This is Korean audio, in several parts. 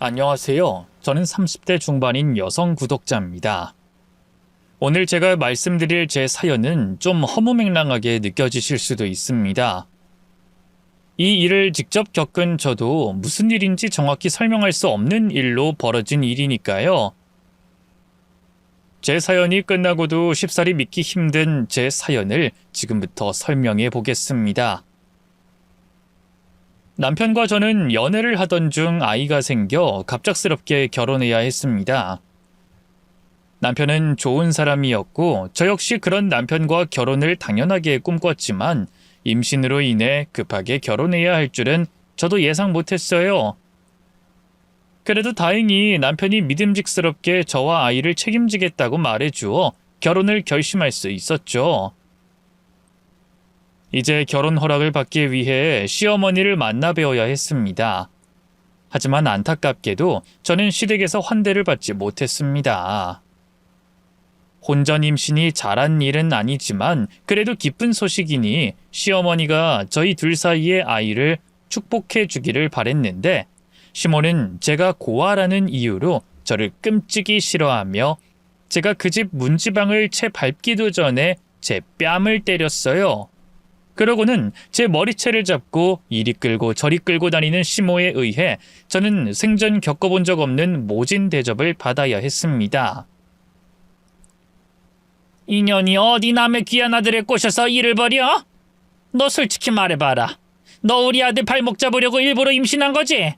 안녕하세요. 저는 30대 중반인 여성 구독자입니다. 오늘 제가 말씀드릴 제 사연은 좀 허무맹랑하게 느껴지실 수도 있습니다. 이 일을 직접 겪은 저도 무슨 일인지 정확히 설명할 수 없는 일로 벌어진 일이니까요. 제 사연이 끝나고도 쉽사리 믿기 힘든 제 사연을 지금부터 설명해 보겠습니다. 남편과 저는 연애를 하던 중 아이가 생겨 갑작스럽게 결혼해야 했습니다. 남편은 좋은 사람이었고 저 역시 그런 남편과 결혼을 당연하게 꿈꿨지만 임신으로 인해 급하게 결혼해야 할 줄은 저도 예상 못했어요. 그래도 다행히 남편이 믿음직스럽게 저와 아이를 책임지겠다고 말해주어 결혼을 결심할 수 있었죠. 이제 결혼 허락을 받기 위해 시어머니를 만나 뵈어야 했습니다. 하지만 안타깝게도 저는 시댁에서 환대를 받지 못했습니다. 혼전 임신이 잘한 일은 아니지만 그래도 기쁜 소식이니 시어머니가 저희 둘 사이의 아이를 축복해 주기를 바랬는데 시모는 제가 고아라는 이유로 저를 끔찍이 싫어하며 제가 그 집 문지방을 채 밟기도 전에 제 뺨을 때렸어요. 그러고는 제 머리채를 잡고 이리 끌고 저리 끌고 다니는 시모에 의해 저는 생전 겪어본 적 없는 모진 대접을 받아야 했습니다. 이년이 어디 남의 귀한 아들을 꼬셔서 일을 벌여? 너 솔직히 말해봐라. 너 우리 아들 발목 잡으려고 일부러 임신한 거지?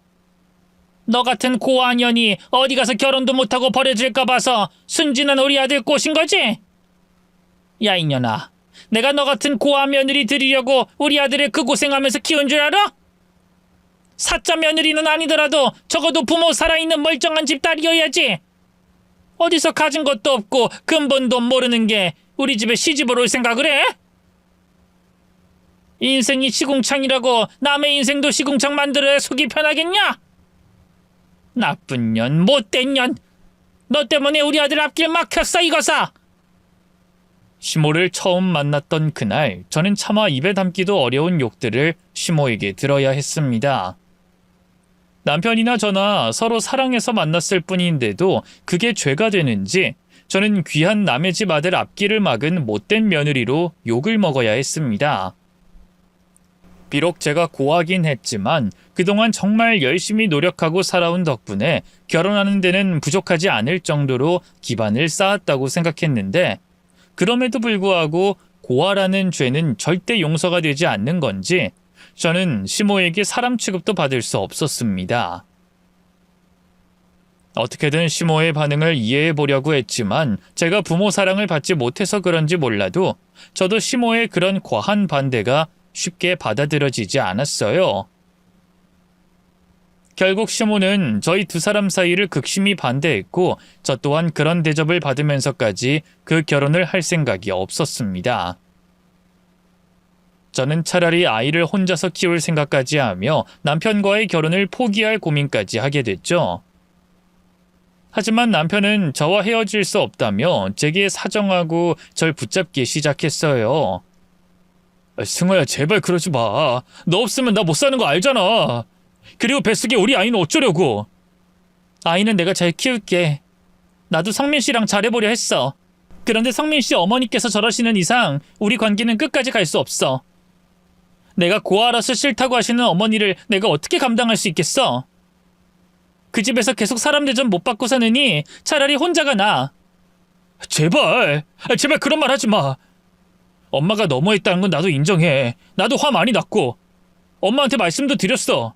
너 같은 고아년이 어디 가서 결혼도 못하고 버려질까 봐서 순진한 우리 아들 꼬신 거지? 야 이년아. 내가 너 같은 고아 며느리 들이려고 우리 아들을 그 고생하면서 키운 줄 알아? 사짜 며느리는 아니더라도 적어도 부모 살아있는 멀쩡한 집 딸이어야지. 어디서 가진 것도 없고 근본도 모르는 게 우리 집에 시집을 올 생각을 해? 인생이 시궁창이라고 남의 인생도 시궁창 만들어야 속이 편하겠냐? 나쁜 년, 못된 년. 너 때문에 우리 아들 앞길 막혔어 이거사. 시모를 처음 만났던 그날 저는 차마 입에 담기도 어려운 욕들을 시모에게 들어야 했습니다. 남편이나 저나 서로 사랑해서 만났을 뿐인데도 그게 죄가 되는지 저는 귀한 남의 집 아들 앞길을 막은 못된 며느리로 욕을 먹어야 했습니다. 비록 제가 고하긴 했지만 그동안 정말 열심히 노력하고 살아온 덕분에 결혼하는 데는 부족하지 않을 정도로 기반을 쌓았다고 생각했는데 그럼에도 불구하고 고아라는 죄는 절대 용서가 되지 않는 건지 저는 시모에게 사람 취급도 받을 수 없었습니다. 어떻게든 시모의 반응을 이해해 보려고 했지만 제가 부모 사랑을 받지 못해서 그런지 몰라도 저도 시모의 그런 과한 반대가 쉽게 받아들여지지 않았어요. 결국 시모는 저희 두 사람 사이를 극심히 반대했고 저 또한 그런 대접을 받으면서까지 그 결혼을 할 생각이 없었습니다. 저는 차라리 아이를 혼자서 키울 생각까지 하며 남편과의 결혼을 포기할 고민까지 하게 됐죠. 하지만 남편은 저와 헤어질 수 없다며 제게 사정하고 절 붙잡기 시작했어요. 승호야 제발 그러지 마. 너 없으면 나 못 사는 거 알잖아. 그리고 뱃속에 우리 아이는 어쩌려고. 아이는 내가 잘 키울게. 나도 성민 씨랑 잘해보려 했어. 그런데 성민 씨 어머니께서 저러시는 이상 우리 관계는 끝까지 갈 수 없어. 내가 고아라서 싫다고 하시는 어머니를 내가 어떻게 감당할 수 있겠어? 그 집에서 계속 사람 대접 못 받고 사느니 차라리 혼자가 나아. 제발 그런 말 하지 마. 엄마가 너무했다는 건 나도 인정해. 나도 화 많이 났고 엄마한테 말씀도 드렸어.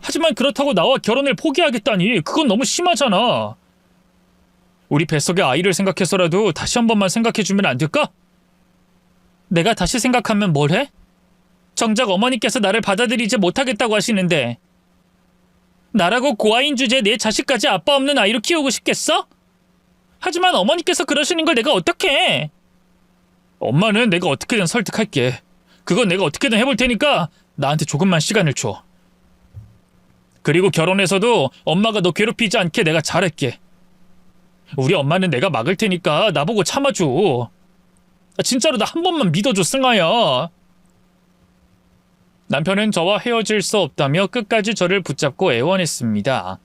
하지만 그렇다고 나와 결혼을 포기하겠다니 그건 너무 심하잖아. 우리 뱃속의 아이를 생각해서라도 다시 한 번만 생각해주면 안 될까? 내가 다시 생각하면 뭘 해? 정작 어머니께서 나를 받아들이지 못하겠다고 하시는데 나라고 고아인 주제에 내 자식까지 아빠 없는 아이로 키우고 싶겠어? 하지만 어머니께서 그러시는 걸 내가 어떻게 해? 엄마는 내가 어떻게든 설득할게. 그건 내가 어떻게든 해볼 테니까 나한테 조금만 시간을 줘. 그리고 결혼해서도 엄마가 너 괴롭히지 않게 내가 잘할게. 우리 엄마는 내가 막을 테니까 나보고 참아줘. 진짜로 나 한 번만 믿어줘 승아야. 남편은 저와 헤어질 수 없다며 끝까지 저를 붙잡고 애원했습니다.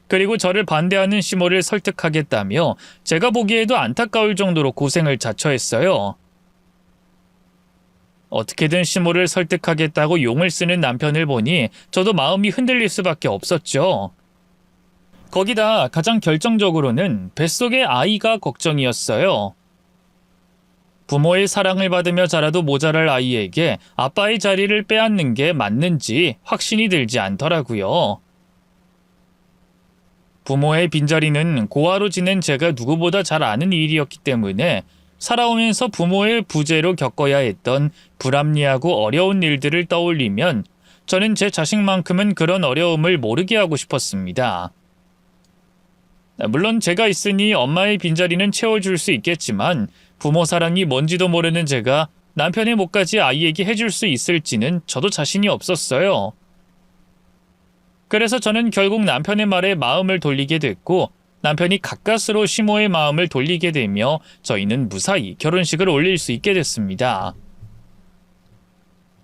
그리고 저를 반대하는 시모를 설득하겠다며 제가 보기에도 안타까울 정도로 고생을 자처했어요. 어떻게든 시모를 설득하겠다고 용을 쓰는 남편을 보니 저도 마음이 흔들릴 수밖에 없었죠. 거기다 가장 결정적으로는 뱃속의 아이가 걱정이었어요. 부모의 사랑을 받으며 자라도 모자랄 아이에게 아빠의 자리를 빼앗는 게 맞는지 확신이 들지 않더라고요. 부모의 빈자리는 고아로 지낸 제가 누구보다 잘 아는 일이었기 때문에 살아오면서 부모의 부재로 겪어야 했던 불합리하고 어려운 일들을 떠올리면 저는 제 자식만큼은 그런 어려움을 모르게 하고 싶었습니다. 물론 제가 있으니 엄마의 빈자리는 채워줄 수 있겠지만 부모 사랑이 뭔지도 모르는 제가 남편의 몫까지 아이에게 해줄 수 있을지는 저도 자신이 없었어요. 그래서 저는 결국 남편의 말에 마음을 돌리게 됐고 남편이 가까스로 시모의 마음을 돌리게 되며 저희는 무사히 결혼식을 올릴 수 있게 됐습니다.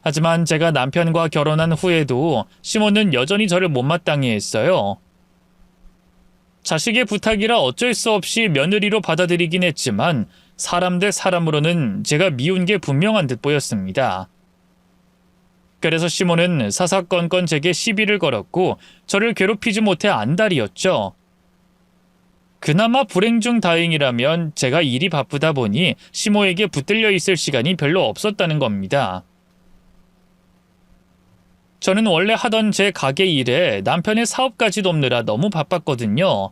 하지만 제가 남편과 결혼한 후에도 시모는 여전히 저를 못마땅해 했어요. 자식의 부탁이라 어쩔 수 없이 며느리로 받아들이긴 했지만 사람 대 사람으로는 제가 미운 게 분명한 듯 보였습니다. 그래서 시모는 사사건건 제게 시비를 걸었고 저를 괴롭히지 못해 안달이었죠. 그나마 불행 중 다행이라면 제가 일이 바쁘다 보니 시모에게 붙들려 있을 시간이 별로 없었다는 겁니다. 저는 원래 하던 제 가게 일에 남편의 사업까지 돕느라 너무 바빴거든요.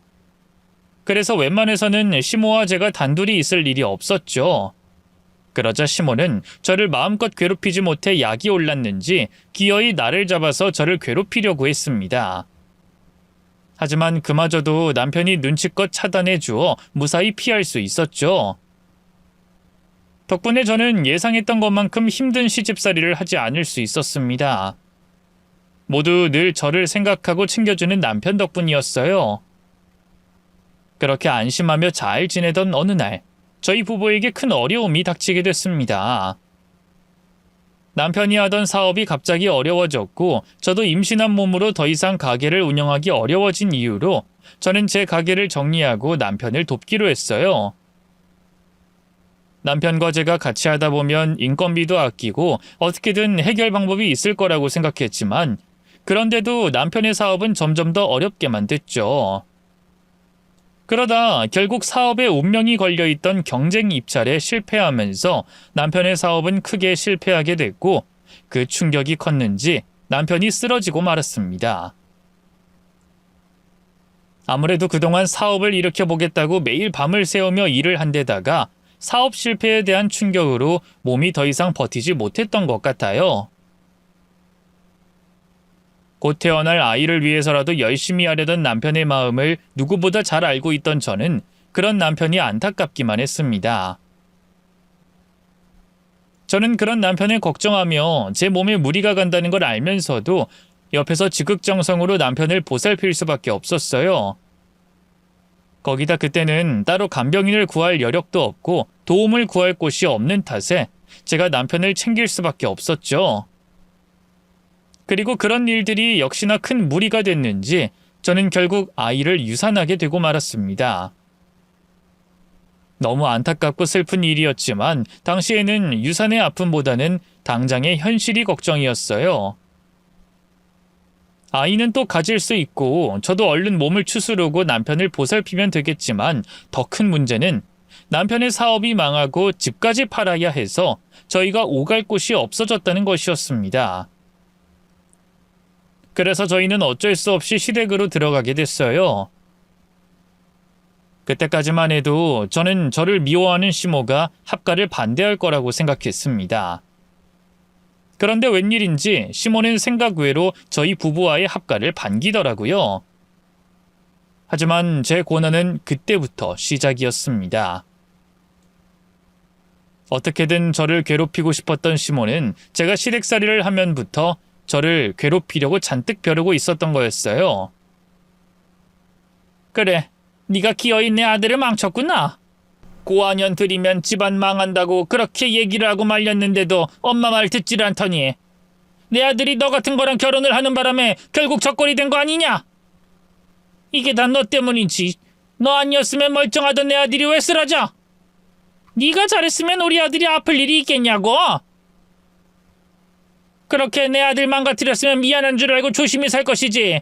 그래서 웬만해서는 시모와 제가 단둘이 있을 일이 없었죠. 그러자 시모는 저를 마음껏 괴롭히지 못해 약이 올랐는지 기어이 나를 잡아서 저를 괴롭히려고 했습니다. 하지만 그마저도 남편이 눈치껏 차단해 주어 무사히 피할 수 있었죠. 덕분에 저는 예상했던 것만큼 힘든 시집살이를 하지 않을 수 있었습니다. 모두 늘 저를 생각하고 챙겨주는 남편 덕분이었어요. 그렇게 안심하며 잘 지내던 어느 날, 저희 부부에게 큰 어려움이 닥치게 됐습니다. 남편이 하던 사업이 갑자기 어려워졌고 저도 임신한 몸으로 더 이상 가게를 운영하기 어려워진 이유로 저는 제 가게를 정리하고 남편을 돕기로 했어요. 남편과 제가 같이 하다 보면 인건비도 아끼고 어떻게든 해결 방법이 있을 거라고 생각했지만 그런데도 남편의 사업은 점점 더 어렵게만 됐죠. 그러다 결국 사업에 운명이 걸려있던 경쟁 입찰에 실패하면서 남편의 사업은 크게 실패하게 됐고 그 충격이 컸는지 남편이 쓰러지고 말았습니다. 아무래도 그동안 사업을 일으켜보겠다고 매일 밤을 새우며 일을 한 데다가 사업 실패에 대한 충격으로 몸이 더 이상 버티지 못했던 것 같아요. 곧 태어날 아이를 위해서라도 열심히 하려던 남편의 마음을 누구보다 잘 알고 있던 저는 그런 남편이 안타깝기만 했습니다. 저는 그런 남편을 걱정하며 제 몸에 무리가 간다는 걸 알면서도 옆에서 지극정성으로 남편을 보살필 수밖에 없었어요. 거기다 그때는 따로 간병인을 구할 여력도 없고 도움을 구할 곳이 없는 탓에 제가 남편을 챙길 수밖에 없었죠. 그리고 그런 일들이 역시나 큰 무리가 됐는지 저는 결국 아이를 유산하게 되고 말았습니다. 너무 안타깝고 슬픈 일이었지만 당시에는 유산의 아픔보다는 당장의 현실이 걱정이었어요. 아이는 또 가질 수 있고 저도 얼른 몸을 추스르고 남편을 보살피면 되겠지만 더 큰 문제는 남편의 사업이 망하고 집까지 팔아야 해서 저희가 오갈 곳이 없어졌다는 것이었습니다. 그래서 저희는 어쩔 수 없이 시댁으로 들어가게 됐어요. 그때까지만 해도 저는 저를 미워하는 시모가 합가를 반대할 거라고 생각했습니다. 그런데 웬일인지 시모는 생각 외로 저희 부부와의 합가를 반기더라고요. 하지만 제 고난은 그때부터 시작이었습니다. 어떻게든 저를 괴롭히고 싶었던 시모는 제가 시댁살이를 하면부터 저를 괴롭히려고 잔뜩 벼르고 있었던 거였어요. 그래, 네가 기어이 내 아들을 망쳤구나. 고아년 들이면 집안 망한다고 그렇게 얘기를 하고 말렸는데도 엄마 말 듣질 않더니 내 아들이 너 같은 거랑 결혼을 하는 바람에 결국 적골이 된 거 아니냐? 이게 다 너 때문이지. 너 아니었으면 멀쩡하던 내 아들이 왜 쓰러져? 네가 잘했으면 우리 아들이 아플 일이 있겠냐고. 그렇게 내 아들 망가뜨렸으면 미안한 줄 알고 조심히 살 것이지.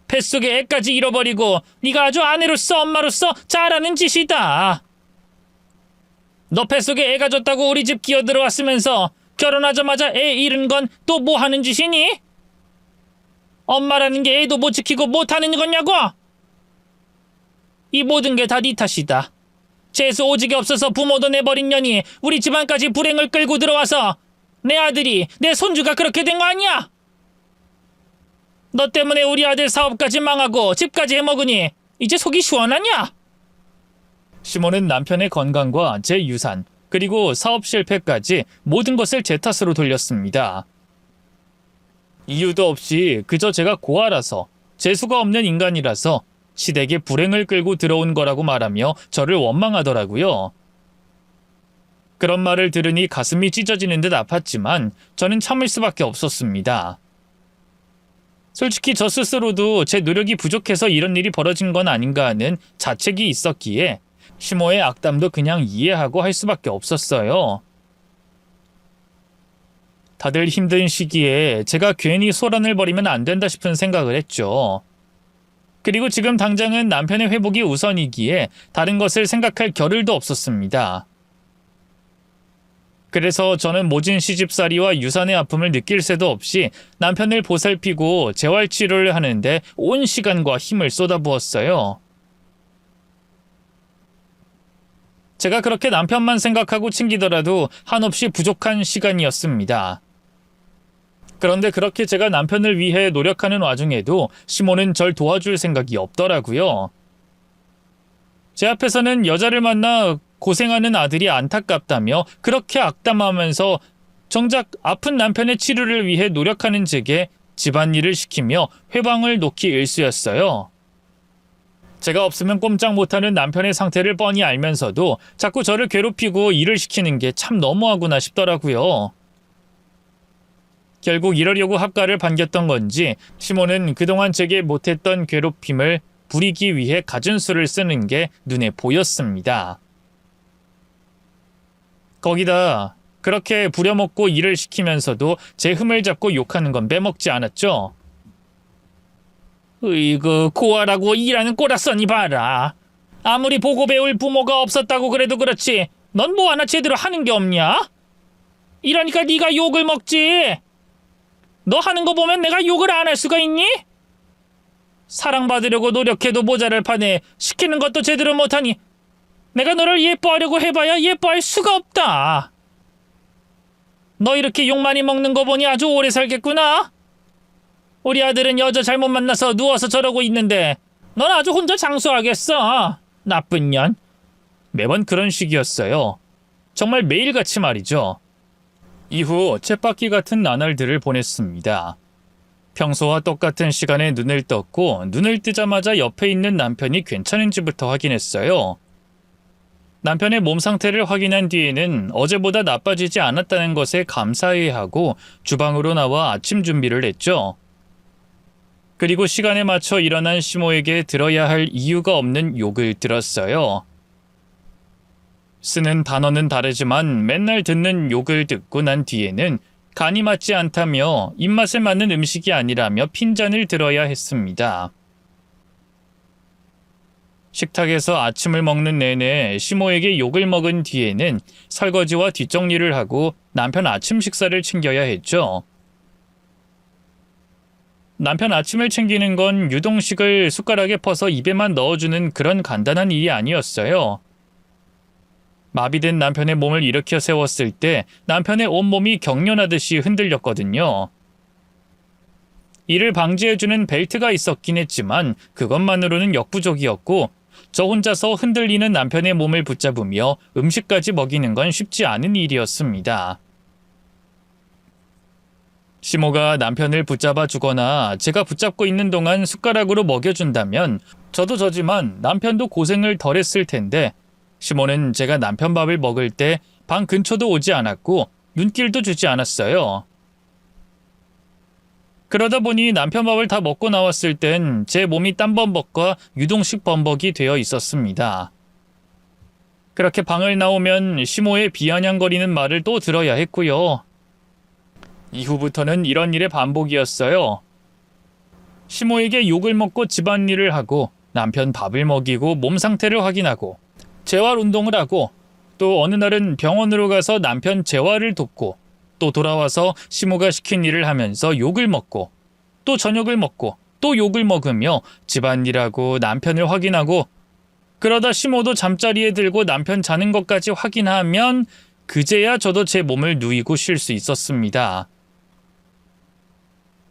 뱃속에 애까지 잃어버리고 네가 아주 아내로서 엄마로서 잘하는 짓이다. 너 뱃속에 애가 졌다고 우리 집 기어들어왔으면서 결혼하자마자 애 잃은 건 또 뭐 하는 짓이니? 엄마라는 게 애도 못 지키고 못하는 거냐고? 이 모든 게 다 네 탓이다. 재수 오지게 없어서 부모도 내버린 년이 우리 집안까지 불행을 끌고 들어와서 내 아들이, 내 손주가 그렇게 된 거 아니야? 너 때문에 우리 아들 사업까지 망하고 집까지 해먹으니 이제 속이 시원하냐? 시몬은 남편의 건강과 제 유산, 그리고 사업 실패까지 모든 것을 제 탓으로 돌렸습니다. 이유도 없이 그저 제가 고아라서, 재수가 없는 인간이라서 시댁에 불행을 끌고 들어온 거라고 말하며 저를 원망하더라고요. 그런 말을 들으니 가슴이 찢어지는 듯 아팠지만 저는 참을 수밖에 없었습니다. 솔직히 저 스스로도 제 노력이 부족해서 이런 일이 벌어진 건 아닌가 하는 자책이 있었기에 시모의 악담도 그냥 이해하고 할 수밖에 없었어요. 다들 힘든 시기에 제가 괜히 소란을 벌이면 안 된다 싶은 생각을 했죠. 그리고 지금 당장은 남편의 회복이 우선이기에 다른 것을 생각할 겨를도 없었습니다. 그래서 저는 모진 시집살이와 유산의 아픔을 느낄 새도 없이 남편을 보살피고 재활치료를 하는데 온 시간과 힘을 쏟아부었어요. 제가 그렇게 남편만 생각하고 챙기더라도 한없이 부족한 시간이었습니다. 그런데 그렇게 제가 남편을 위해 노력하는 와중에도 시몬은 절 도와줄 생각이 없더라고요. 제 앞에서는 여자를 만나 고생하는 아들이 안타깝다며 그렇게 악담하면서 정작 아픈 남편의 치료를 위해 노력하는 제게 집안일을 시키며 회방을 놓기 일쑤였어요. 제가 없으면 꼼짝 못하는 남편의 상태를 뻔히 알면서도 자꾸 저를 괴롭히고 일을 시키는 게 참 너무하구나 싶더라고요. 결국 이러려고 합가를 반겼던 건지 시몬은 그동안 제게 못했던 괴롭힘을 부리기 위해 갖은 수를 쓰는 게 눈에 보였습니다. 거기다 그렇게 부려먹고 일을 시키면서도 제 흠을 잡고 욕하는 건 빼먹지 않았죠. 으이그 고아라고 일하는 꼬라서니 봐라. 아무리 보고 배울 부모가 없었다고 그래도 그렇지 넌 뭐 하나 제대로 하는 게 없냐? 이러니까 네가 욕을 먹지. 너 하는 거 보면 내가 욕을 안 할 수가 있니? 사랑받으려고 노력해도 모자랄 판에 시키는 것도 제대로 못하니 내가 너를 예뻐하려고 해봐야 예뻐할 수가 없다. 너 이렇게 욕 많이 먹는 거 보니 아주 오래 살겠구나. 우리 아들은 여자 잘못 만나서 누워서 저러고 있는데 넌 아주 혼자 장수하겠어. 나쁜 년. 매번 그런 식이었어요. 정말 매일같이 말이죠. 이후 쳇바퀴 같은 나날들을 보냈습니다. 평소와 똑같은 시간에 눈을 떴고 눈을 뜨자마자 옆에 있는 남편이 괜찮은지부터 확인했어요. 남편의 몸 상태를 확인한 뒤에는 어제보다 나빠지지 않았다는 것에 감사해하고 주방으로 나와 아침 준비를 했죠. 그리고 시간에 맞춰 일어난 시모에게 들어야 할 이유가 없는 욕을 들었어요. 쓰는 단어는 다르지만 맨날 듣는 욕을 듣고 난 뒤에는 간이 맞지 않다며 입맛에 맞는 음식이 아니라며 핀잔을 들어야 했습니다. 식탁에서 아침을 먹는 내내 시모에게 욕을 먹은 뒤에는 설거지와 뒷정리를 하고 남편 아침 식사를 챙겨야 했죠. 남편 아침을 챙기는 건 유동식을 숟가락에 퍼서 입에만 넣어주는 그런 간단한 일이 아니었어요. 마비된 남편의 몸을 일으켜 세웠을 때 남편의 온몸이 경련하듯이 흔들렸거든요. 이를 방지해주는 벨트가 있었긴 했지만 그것만으로는 역부족이었고 저 혼자서 흔들리는 남편의 몸을 붙잡으며 음식까지 먹이는 건 쉽지 않은 일이었습니다. 시모가 남편을 붙잡아 주거나 제가 붙잡고 있는 동안 숟가락으로 먹여준다면 저도 저지만 남편도 고생을 덜 했을 텐데 시모는 제가 남편 밥을 먹을 때 방 근처도 오지 않았고 눈길도 주지 않았어요. 그러다 보니 남편 밥을 다 먹고 나왔을 땐 제 몸이 땀범벅과 유동식 범벅이 되어 있었습니다. 그렇게 방을 나오면 시모의 비아냥거리는 말을 또 들어야 했고요. 이후부터는 이런 일의 반복이었어요. 시모에게 욕을 먹고 집안일을 하고 남편 밥을 먹이고 몸 상태를 확인하고 재활 운동을 하고 또 어느 날은 병원으로 가서 남편 재활을 돕고 또 돌아와서 시모가 시킨 일을 하면서 욕을 먹고 또 저녁을 먹고 또 욕을 먹으며 집안일하고 남편을 확인하고 그러다 시모도 잠자리에 들고 남편 자는 것까지 확인하면 그제야 저도 제 몸을 누이고 쉴 수 있었습니다.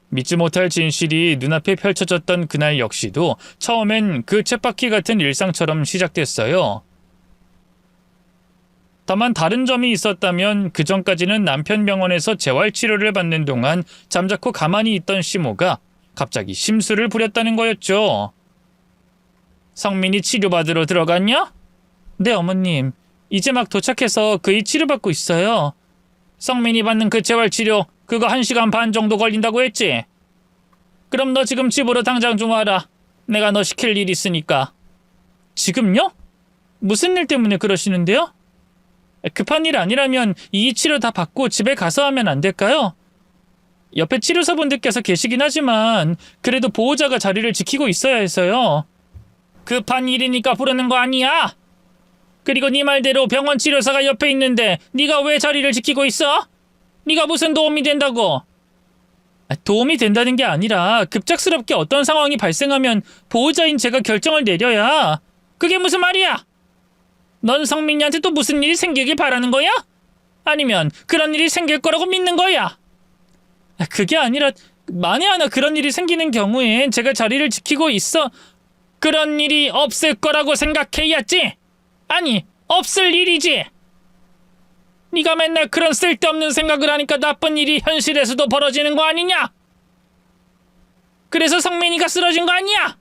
믿지 못할 진실이 눈앞에 펼쳐졌던 그날 역시도 처음엔 그 쳇바퀴 같은 일상처럼 시작됐어요. 다만 다른 점이 있었다면 그전까지는 남편 병원에서 재활치료를 받는 동안 잠자코 가만히 있던 시모가 갑자기 심술을 부렸다는 거였죠. 성민이 치료받으러 들어갔냐? 네, 어머님. 이제 막 도착해서 그이 치료받고 있어요. 성민이 받는 그 재활치료 그거 1시간 반 정도 걸린다고 했지? 그럼 너 지금 집으로 당장 좀 와라. 내가 너 시킬 일 있으니까. 지금요? 무슨 일 때문에 그러시는데요? 급한 일 아니라면 이 치료 다 받고 집에 가서 하면 안 될까요? 옆에 치료사분들께서 계시긴 하지만 그래도 보호자가 자리를 지키고 있어야 해서요. 급한 일이니까 부르는 거 아니야? 그리고 네 말대로 병원 치료사가 옆에 있는데 네가 왜 자리를 지키고 있어? 네가 무슨 도움이 된다고? 도움이 된다는 게 아니라 급작스럽게 어떤 상황이 발생하면 보호자인 제가 결정을 내려야. 그게 무슨 말이야? 넌 성민이한테 또 무슨 일이 생기길 바라는 거야? 아니면 그런 일이 생길 거라고 믿는 거야? 그게 아니라 만에 하나 그런 일이 생기는 경우엔 제가 자리를 지키고 있어. 그런 일이 없을 거라고 생각해야지. 아니, 없을 일이지. 네가 맨날 그런 쓸데없는 생각을 하니까 나쁜 일이 현실에서도 벌어지는 거 아니냐? 그래서 성민이가 쓰러진 거 아니야?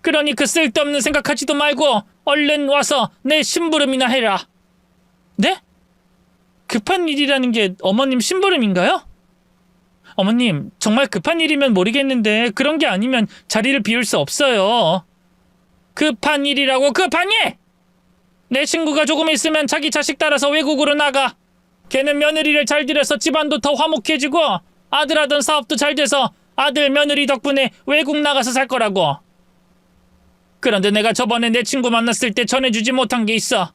그러니 그 쓸데없는 생각하지도 말고 얼른 와서 내 심부름이나 해라. 네? 급한 일이라는 게 어머님 심부름인가요? 어머님, 정말 급한 일이면 모르겠는데 그런 게 아니면 자리를 비울 수 없어요. 급한 일이라고 급한 일! 내 친구가 조금 있으면 자기 자식 따라서 외국으로 나가. 걔는 며느리를 잘 들여서 집안도 더 화목해지고 아들 하던 사업도 잘 돼서 아들 며느리 덕분에 외국 나가서 살 거라고. 그런데 내가 저번에 내 친구 만났을 때 전해주지 못한 게 있어.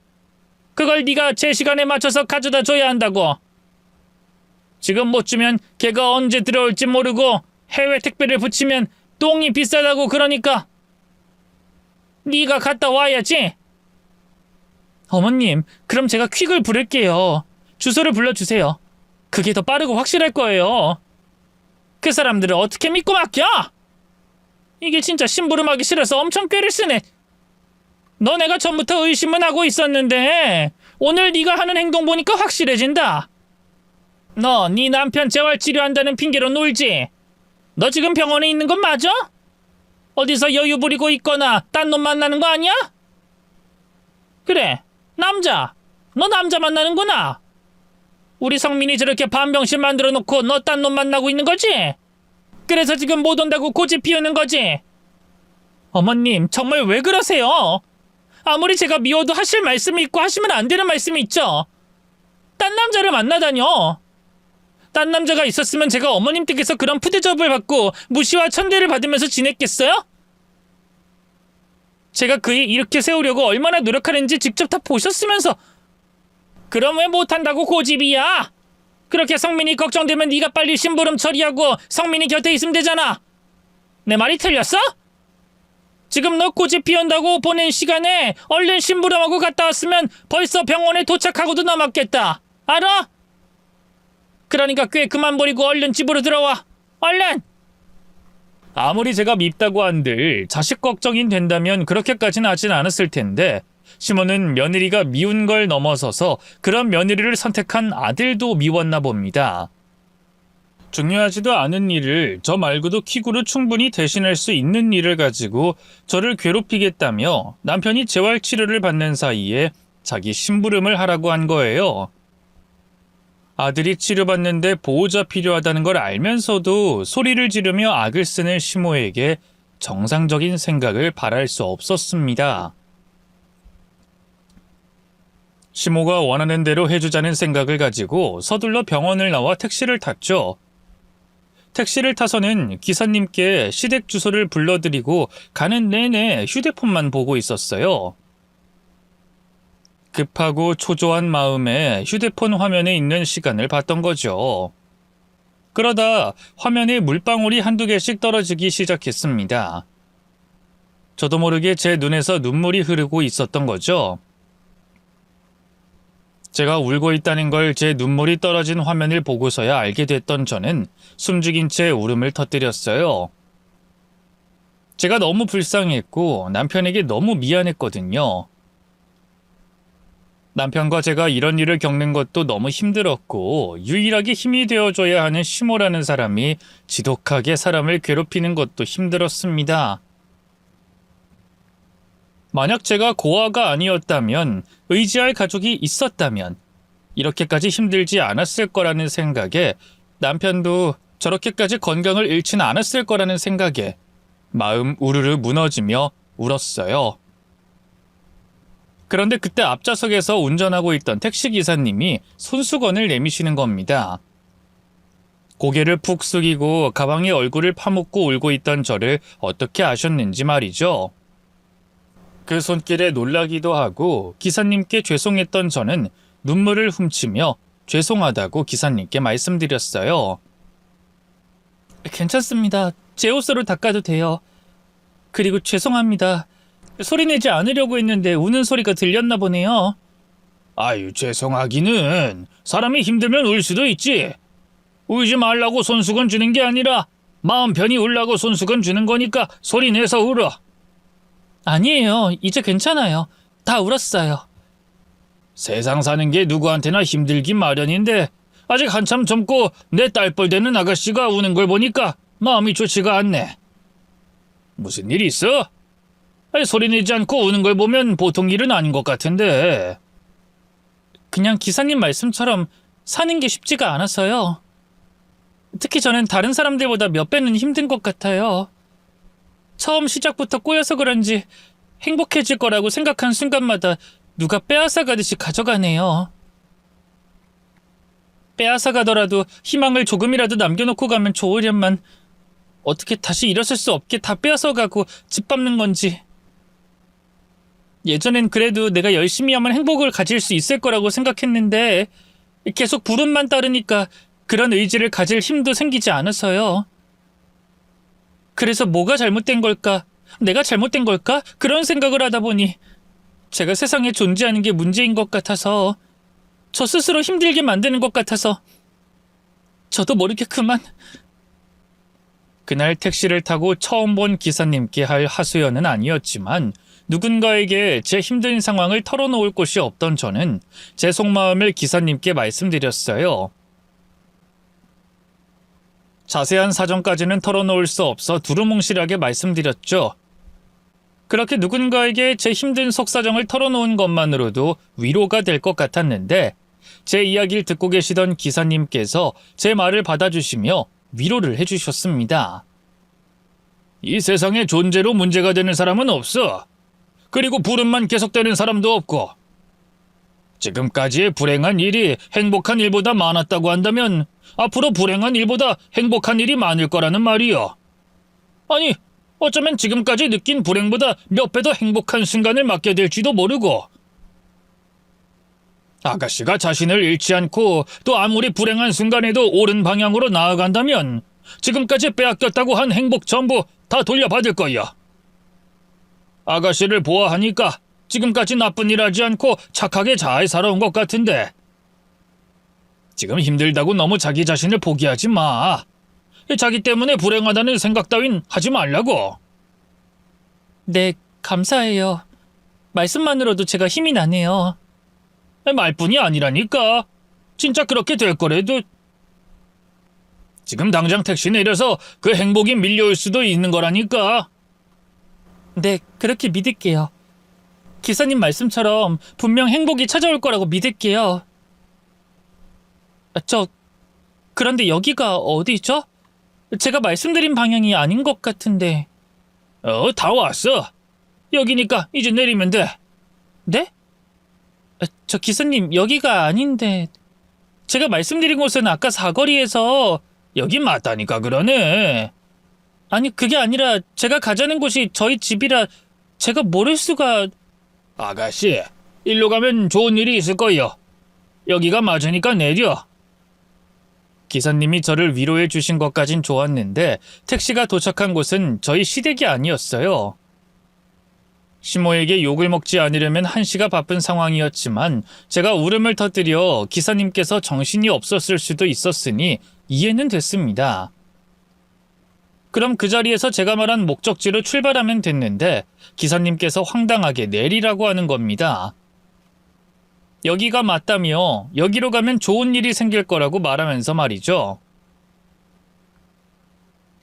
그걸 네가 제 시간에 맞춰서 가져다 줘야 한다고. 지금 못 주면 걔가 언제 들어올지 모르고 해외 택배를 붙이면 똥이 비싸다고 그러니까 네가 갔다 와야지. 어머님, 그럼 제가 퀵을 부를게요. 주소를 불러주세요. 그게 더 빠르고 확실할 거예요. 그 사람들을 어떻게 믿고 맡겨? 이게 진짜 심부름하기 싫어서 엄청 꾀를 쓰네. 너 내가 전부터 의심은 하고 있었는데 오늘 네가 하는 행동 보니까 확실해진다. 너 네 남편 재활치료한다는 핑계로 놀지? 너 지금 병원에 있는 건 맞아? 어디서 여유 부리고 있거나 딴 놈 만나는 거 아니야? 그래, 남자. 너 남자 만나는구나. 우리 성민이 저렇게 반병신 만들어 놓고 너 딴 놈 만나고 있는 거지? 그래서 지금 못 온다고 고집 피우는 거지? 어머님, 정말 왜 그러세요? 아무리 제가 미워도 하실 말씀이 있고 하시면 안 되는 말씀이 있죠. 딴 남자를 만나다뇨. 딴 남자가 있었으면 제가 어머님 댁에서 그런 푸대접을 받고 무시와 천대를 받으면서 지냈겠어요? 제가 그 일 이렇게 세우려고 얼마나 노력하는지 직접 다 보셨으면서. 그럼 왜 못한다고 고집이야? 그렇게 성민이 걱정되면 네가 빨리 심부름 처리하고 성민이 곁에 있으면 되잖아. 내 말이 틀렸어? 지금 너 고집 피운다고 보낸 시간에 얼른 심부름하고 갔다 왔으면 벌써 병원에 도착하고도 남았겠다. 알아? 그러니까 꽤 그만 버리고 얼른 집으로 들어와. 얼른! 아무리 제가 밉다고 한들 자식 걱정이 된다면 그렇게까지는 하진 않았을 텐데 시모는 며느리가 미운 걸 넘어서서 그런 며느리를 선택한 아들도 미웠나 봅니다. 중요하지도 않은 일을 저 말고도 킥으로 충분히 대신할 수 있는 일을 가지고 저를 괴롭히겠다며 남편이 재활치료를 받는 사이에 자기 심부름을 하라고 한 거예요. 아들이 치료받는데 보호자 필요하다는 걸 알면서도 소리를 지르며 악을 쓰는 시모에게 정상적인 생각을 바랄 수 없었습니다. 시모가 원하는 대로 해주자는 생각을 가지고 서둘러 병원을 나와 택시를 탔죠. 택시를 타서는 기사님께 시댁 주소를 불러드리고 가는 내내 휴대폰만 보고 있었어요. 급하고 초조한 마음에 휴대폰 화면에 있는 시간을 봤던 거죠. 그러다 화면에 물방울이 한두 개씩 떨어지기 시작했습니다. 저도 모르게 제 눈에서 눈물이 흐르고 있었던 거죠. 제가 울고 있다는 걸 제 눈물이 떨어진 화면을 보고서야 알게 됐던 저는 숨죽인 채 울음을 터뜨렸어요. 제가 너무 불쌍했고 남편에게 너무 미안했거든요. 남편과 제가 이런 일을 겪는 것도 너무 힘들었고 유일하게 힘이 되어줘야 하는 시모라는 사람이 지독하게 사람을 괴롭히는 것도 힘들었습니다. 만약 제가 고아가 아니었다면, 의지할 가족이 있었다면 이렇게까지 힘들지 않았을 거라는 생각에, 남편도 저렇게까지 건강을 잃지는 않았을 거라는 생각에 마음 우르르 무너지며 울었어요. 그런데 그때 앞좌석에서 운전하고 있던 택시기사님이 손수건을 내미시는 겁니다. 고개를 푹 숙이고 가방에 얼굴을 파묻고 울고 있던 저를 어떻게 아셨는지 말이죠. 그 손길에 놀라기도 하고 기사님께 죄송했던 저는 눈물을 훔치며 죄송하다고 기사님께 말씀드렸어요. 괜찮습니다. 제 옷으로 닦아도 돼요. 그리고 죄송합니다. 소리내지 않으려고 했는데 우는 소리가 들렸나 보네요. 아유, 죄송하기는. 사람이 힘들면 울 수도 있지. 울지 말라고 손수건 주는 게 아니라 마음 편히 울라고 손수건 주는 거니까 소리내서 울어. 아니에요. 이제 괜찮아요. 다 울었어요. 세상 사는 게 누구한테나 힘들긴 마련인데 아직 한참 젊고 내 딸뻘 되는 아가씨가 우는 걸 보니까 마음이 좋지가 않네. 무슨 일 있어? 아니, 소리내지 않고 우는 걸 보면 보통 일은 아닌 것 같은데. 그냥 기사님 말씀처럼 사는 게 쉽지가 않아서요. 특히 저는 다른 사람들보다 몇 배는 힘든 것 같아요. 처음 시작부터 꼬여서 그런지 행복해질 거라고 생각한 순간마다 누가 빼앗아 가듯이 가져가네요. 빼앗아 가더라도 희망을 조금이라도 남겨놓고 가면 좋으련만 어떻게 다시 일어설 수 없게 다 빼앗아 가고 짓밟는 건지. 예전엔 그래도 내가 열심히 하면 행복을 가질 수 있을 거라고 생각했는데 계속 부름만 따르니까 그런 의지를 가질 힘도 생기지 않아서요. 그래서 뭐가 잘못된 걸까? 내가 잘못된 걸까? 그런 생각을 하다 보니 제가 세상에 존재하는 게 문제인 것 같아서, 저 스스로 힘들게 만드는 것 같아서 저도 모르게 그만. 그날 택시를 타고 처음 본 기사님께 할 하소연은 아니었지만 누군가에게 제 힘든 상황을 털어놓을 곳이 없던 저는 제 속마음을 기사님께 말씀드렸어요. 자세한 사정까지는 털어놓을 수 없어 두루뭉실하게 말씀드렸죠. 그렇게 누군가에게 제 힘든 속사정을 털어놓은 것만으로도 위로가 될 것 같았는데 제 이야기를 듣고 계시던 기사님께서 제 말을 받아주시며 위로를 해주셨습니다. 이 세상에 존재로 문제가 되는 사람은 없어. 그리고 부름만 계속되는 사람도 없고. 지금까지의 불행한 일이 행복한 일보다 많았다고 한다면 앞으로 불행한 일보다 행복한 일이 많을 거라는 말이요. 아니, 어쩌면 지금까지 느낀 불행보다 몇 배 더 행복한 순간을 맞게 될지도 모르고. 아가씨가 자신을 잃지 않고 또 아무리 불행한 순간에도 옳은 방향으로 나아간다면 지금까지 빼앗겼다고 한 행복 전부 다 돌려받을 거야. 아가씨를 보아하니까 지금까지 나쁜 일 하지 않고 착하게 잘 살아온 것 같은데 지금 힘들다고 너무 자기 자신을 포기하지 마. 자기 때문에 불행하다는 생각 따윈 하지 말라고. 네, 감사해요. 말씀만으로도 제가 힘이 나네요. 말뿐이 아니라니까. 진짜 그렇게 될 거래도. 지금 당장 택시 내려서 그 행복이 밀려올 수도 있는 거라니까. 네, 그렇게 믿을게요. 기사님 말씀처럼 분명 행복이 찾아올 거라고 믿을게요. 그런데 여기가 어디죠? 제가 말씀드린 방향이 아닌 것 같은데. 다 왔어. 여기니까 이제 내리면 돼. 네? 기사님, 여기가 아닌데. 제가 말씀드린 곳은 아까 사거리에서. 여기 맞다니까 그러네. 아니, 그게 아니라 제가 가자는 곳이 저희 집이라 제가 모를 수가. 아가씨, 일로 가면 좋은 일이 있을 거요. 여기가 맞으니까 내려. 기사님이 저를 위로해 주신 것까진 좋았는데 택시가 도착한 곳은 저희 시댁이 아니었어요. 시모에게 욕을 먹지 않으려면 한시가 바쁜 상황이었지만 제가 울음을 터뜨려 기사님께서 정신이 없었을 수도 있었으니 이해는 됐습니다. 그럼 그 자리에서 제가 말한 목적지로 출발하면 됐는데 기사님께서 황당하게 내리라고 하는 겁니다. 여기가 맞다며 여기로 가면 좋은 일이 생길 거라고 말하면서 말이죠.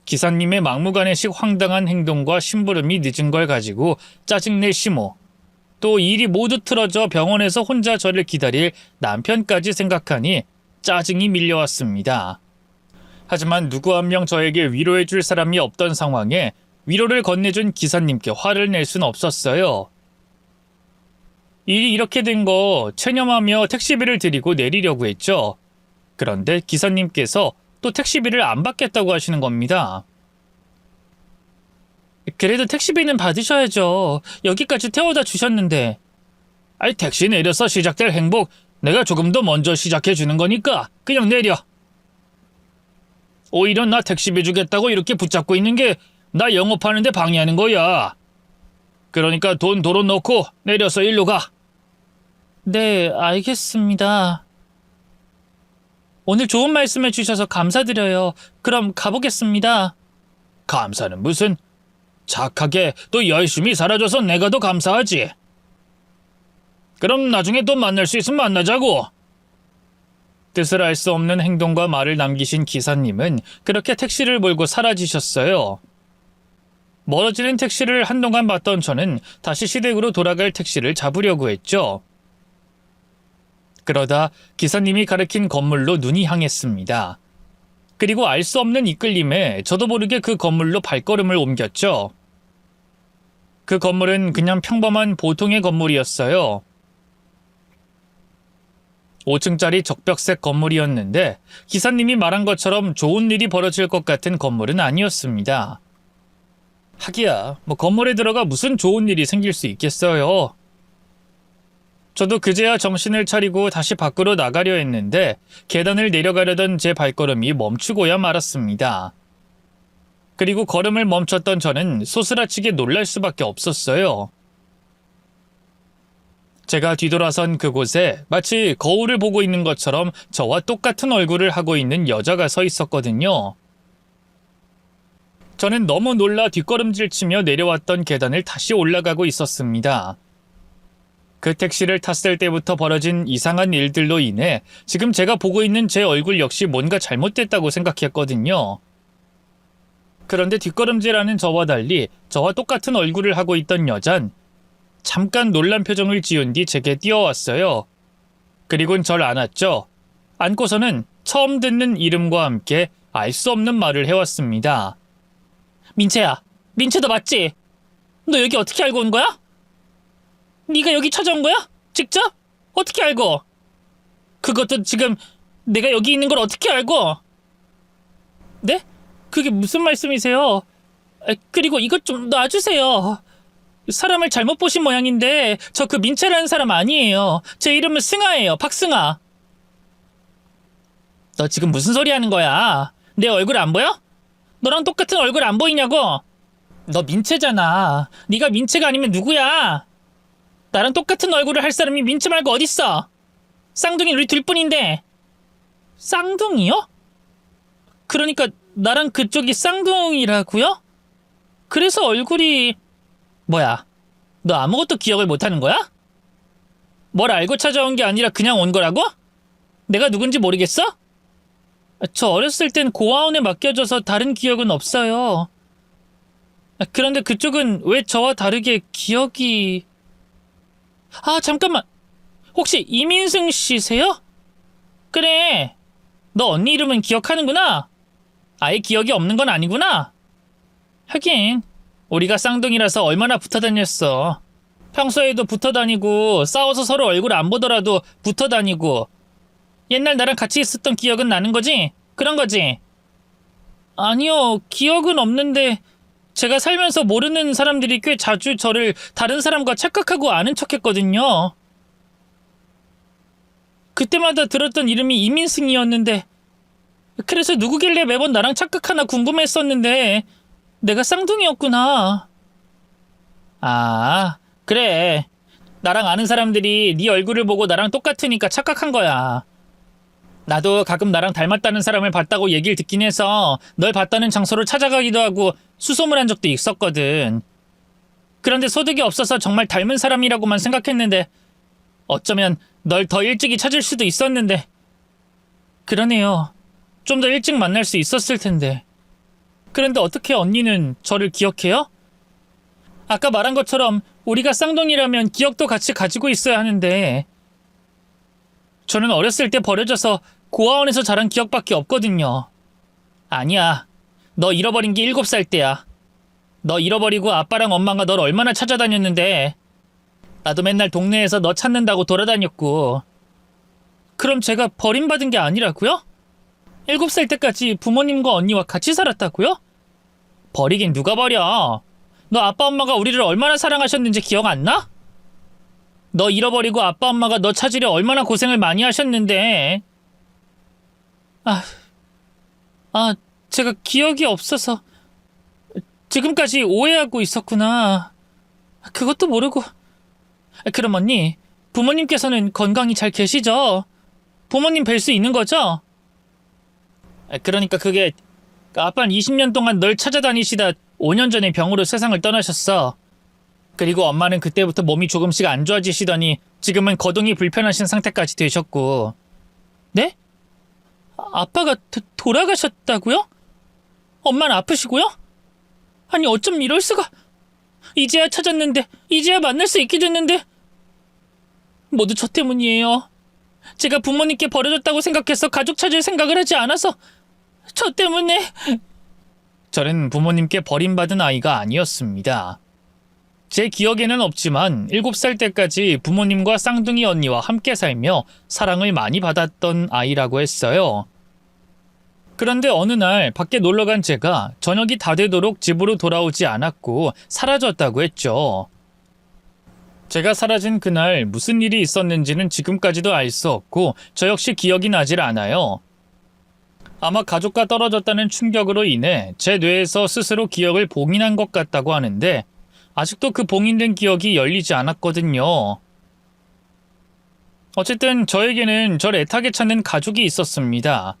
기사님의 막무가내식 황당한 행동과 심부름이 늦은 걸 가지고 짜증낼 시모, 또 일이 모두 틀어져 병원에서 혼자 저를 기다릴 남편까지 생각하니 짜증이 밀려왔습니다. 하지만 누구 한 명 저에게 위로해줄 사람이 없던 상황에 위로를 건네준 기사님께 화를 낼 순 없었어요. 일이 이렇게 된 거 체념하며 택시비를 드리고 내리려고 했죠. 그런데 기사님께서 또 택시비를 안 받겠다고 하시는 겁니다. 그래도 택시비는 받으셔야죠. 여기까지 태워다 주셨는데. 아니, 택시 내려서 시작될 행복 내가 조금 더 먼저 시작해 주는 거니까 그냥 내려. 오히려 나 택시비 주겠다고 이렇게 붙잡고 있는 게 나 영업하는데 방해하는 거야. 그러니까 돈 도로 넣고 내려서 일로 가. 네, 알겠습니다. 오늘 좋은 말씀해 주셔서 감사드려요. 그럼 가보겠습니다. 감사는 무슨? 착하게 또 열심히 살아줘서 내가 더 감사하지. 그럼 나중에 또 만날 수 있으면 만나자고. 뜻을 알 수 없는 행동과 말을 남기신 기사님은 그렇게 택시를 몰고 사라지셨어요. 멀어지는 택시를 한동안 봤던 저는 다시 시댁으로 돌아갈 택시를 잡으려고 했죠. 그러다 기사님이 가리킨 건물로 눈이 향했습니다. 그리고 알 수 없는 이끌림에 저도 모르게 그 건물로 발걸음을 옮겼죠. 그 건물은 그냥 평범한 보통의 건물이었어요. 5층짜리 적벽색 건물이었는데 기사님이 말한 것처럼 좋은 일이 벌어질 것 같은 건물은 아니었습니다. 하기야, 건물에 들어가 무슨 좋은 일이 생길 수 있겠어요. 저도 그제야 정신을 차리고 다시 밖으로 나가려 했는데 계단을 내려가려던 제 발걸음이 멈추고야 말았습니다. 그리고 걸음을 멈췄던 저는 소스라치게 놀랄 수밖에 없었어요. 제가 뒤돌아선 그곳에 마치 거울을 보고 있는 것처럼 저와 똑같은 얼굴을 하고 있는 여자가 서 있었거든요. 저는 너무 놀라 뒷걸음질 치며 내려왔던 계단을 다시 올라가고 있었습니다. 그 택시를 탔을 때부터 벌어진 이상한 일들로 인해 지금 제가 보고 있는 제 얼굴 역시 뭔가 잘못됐다고 생각했거든요. 그런데 뒷걸음질하는 저와 달리 저와 똑같은 얼굴을 하고 있던 여잔 잠깐 놀란 표정을 지은 뒤 제게 뛰어왔어요. 그리곤 절 안았죠. 안고서는 처음 듣는 이름과 함께 알 수 없는 말을 해왔습니다. 민채야, 민채 너 맞지? 너 여기 어떻게 알고 온 거야? 네가 여기 찾아온 거야? 직접? 어떻게 알고? 그것도 지금 내가 여기 있는 걸 어떻게 알고? 네? 그게 무슨 말씀이세요? 그리고 이것 좀 놔주세요. 사람을 잘못 보신 모양인데 저 그 민채라는 사람 아니에요. 제 이름은 승아예요. 박승아. 너 지금 무슨 소리 하는 거야? 내 얼굴 안 보여? 너랑 똑같은 얼굴 안 보이냐고? 너 민채잖아. 네가 민채가 아니면 누구야? 나랑 똑같은 얼굴을 할 사람이 민채 말고 어딨어? 쌍둥이 우리 둘뿐인데. 쌍둥이요? 그러니까 나랑 그쪽이 쌍둥이라고요? 그래서 얼굴이... 뭐야, 너 아무것도 기억을 못하는 거야? 뭘 알고 찾아온 게 아니라 그냥 온 거라고? 내가 누군지 모르겠어? 저 어렸을 땐 고아원에 맡겨져서 다른 기억은 없어요. 그런데 그쪽은 왜 저와 다르게 기억이... 아, 잠깐만. 혹시 이민승 씨세요? 그래. 너 언니 이름은 기억하는구나. 아예 기억이 없는 건 아니구나. 하긴 우리가 쌍둥이라서 얼마나 붙어 다녔어. 평소에도 붙어 다니고 싸워서 서로 얼굴 안 보더라도 붙어 다니고 옛날 나랑 같이 있었던 기억은 나는 거지? 그런 거지? 아니요, 기억은 없는데 제가 살면서 모르는 사람들이 꽤 자주 저를 다른 사람과 착각하고 아는 척했거든요. 그때마다 들었던 이름이 이민승이었는데 그래서 누구길래 매번 나랑 착각하나 궁금했었는데 내가 쌍둥이였구나. 아, 그래. 나랑 아는 사람들이 네 얼굴을 보고 나랑 똑같으니까 착각한 거야. 나도 가끔 나랑 닮았다는 사람을 봤다고 얘기를 듣긴 해서 널 봤다는 장소를 찾아가기도 하고 수소문한 적도 있었거든. 그런데 소득이 없어서 정말 닮은 사람이라고만 생각했는데 어쩌면 널 더 일찍이 찾을 수도 있었는데. 그러네요. 좀 더 일찍 만날 수 있었을 텐데. 그런데 어떻게 언니는 저를 기억해요? 아까 말한 것처럼 우리가 쌍둥이라면 기억도 같이 가지고 있어야 하는데 저는 어렸을 때 버려져서 고아원에서 자란 기억밖에 없거든요. 아니야. 너 잃어버린 게 7살 때야. 너 잃어버리고 아빠랑 엄마가 널 얼마나 찾아다녔는데. 나도 맨날 동네에서 너 찾는다고 돌아다녔고. 그럼 제가 버림받은 게 아니라고요? 7살 때까지 부모님과 언니와 같이 살았다고요? 버리긴 누가 버려. 너 아빠 엄마가 우리를 얼마나 사랑하셨는지 기억 안 나? 너 잃어버리고 아빠 엄마가 너 찾으려 얼마나 고생을 많이 하셨는데. 제가 기억이 없어서 지금까지 오해하고 있었구나. 그것도 모르고. 그럼 언니, 부모님께서는 건강히 잘 계시죠? 부모님 뵐 수 있는 거죠? 그러니까 그게 아빠는 20년 동안 널 찾아다니시다 5년 전에 병으로 세상을 떠나셨어. 그리고 엄마는 그때부터 몸이 조금씩 안 좋아지시더니 지금은 거동이 불편하신 상태까지 되셨고. 네? 아빠가 돌아가셨다고요? 엄마는 아프시고요? 아니 어쩜 이럴 수가. 이제야 찾았는데, 이제야 만날 수 있게 됐는데. 모두 저 때문이에요. 제가 부모님께 버려졌다고 생각해서 가족 찾을 생각을 하지 않아서 저 때문에. 저는 부모님께 버림받은 아이가 아니었습니다. 제 기억에는 없지만 7살 때까지 부모님과 쌍둥이 언니와 함께 살며 사랑을 많이 받았던 아이라고 했어요. 그런데 어느 날 밖에 놀러간 제가 저녁이 다 되도록 집으로 돌아오지 않았고 사라졌다고 했죠. 제가 사라진 그날 무슨 일이 있었는지는 지금까지도 알 수 없고 저 역시 기억이 나질 않아요. 아마 가족과 떨어졌다는 충격으로 인해 제 뇌에서 스스로 기억을 봉인한 것 같다고 하는데 아직도 그 봉인된 기억이 열리지 않았거든요. 어쨌든 저에게는 저를 애타게 찾는 가족이 있었습니다.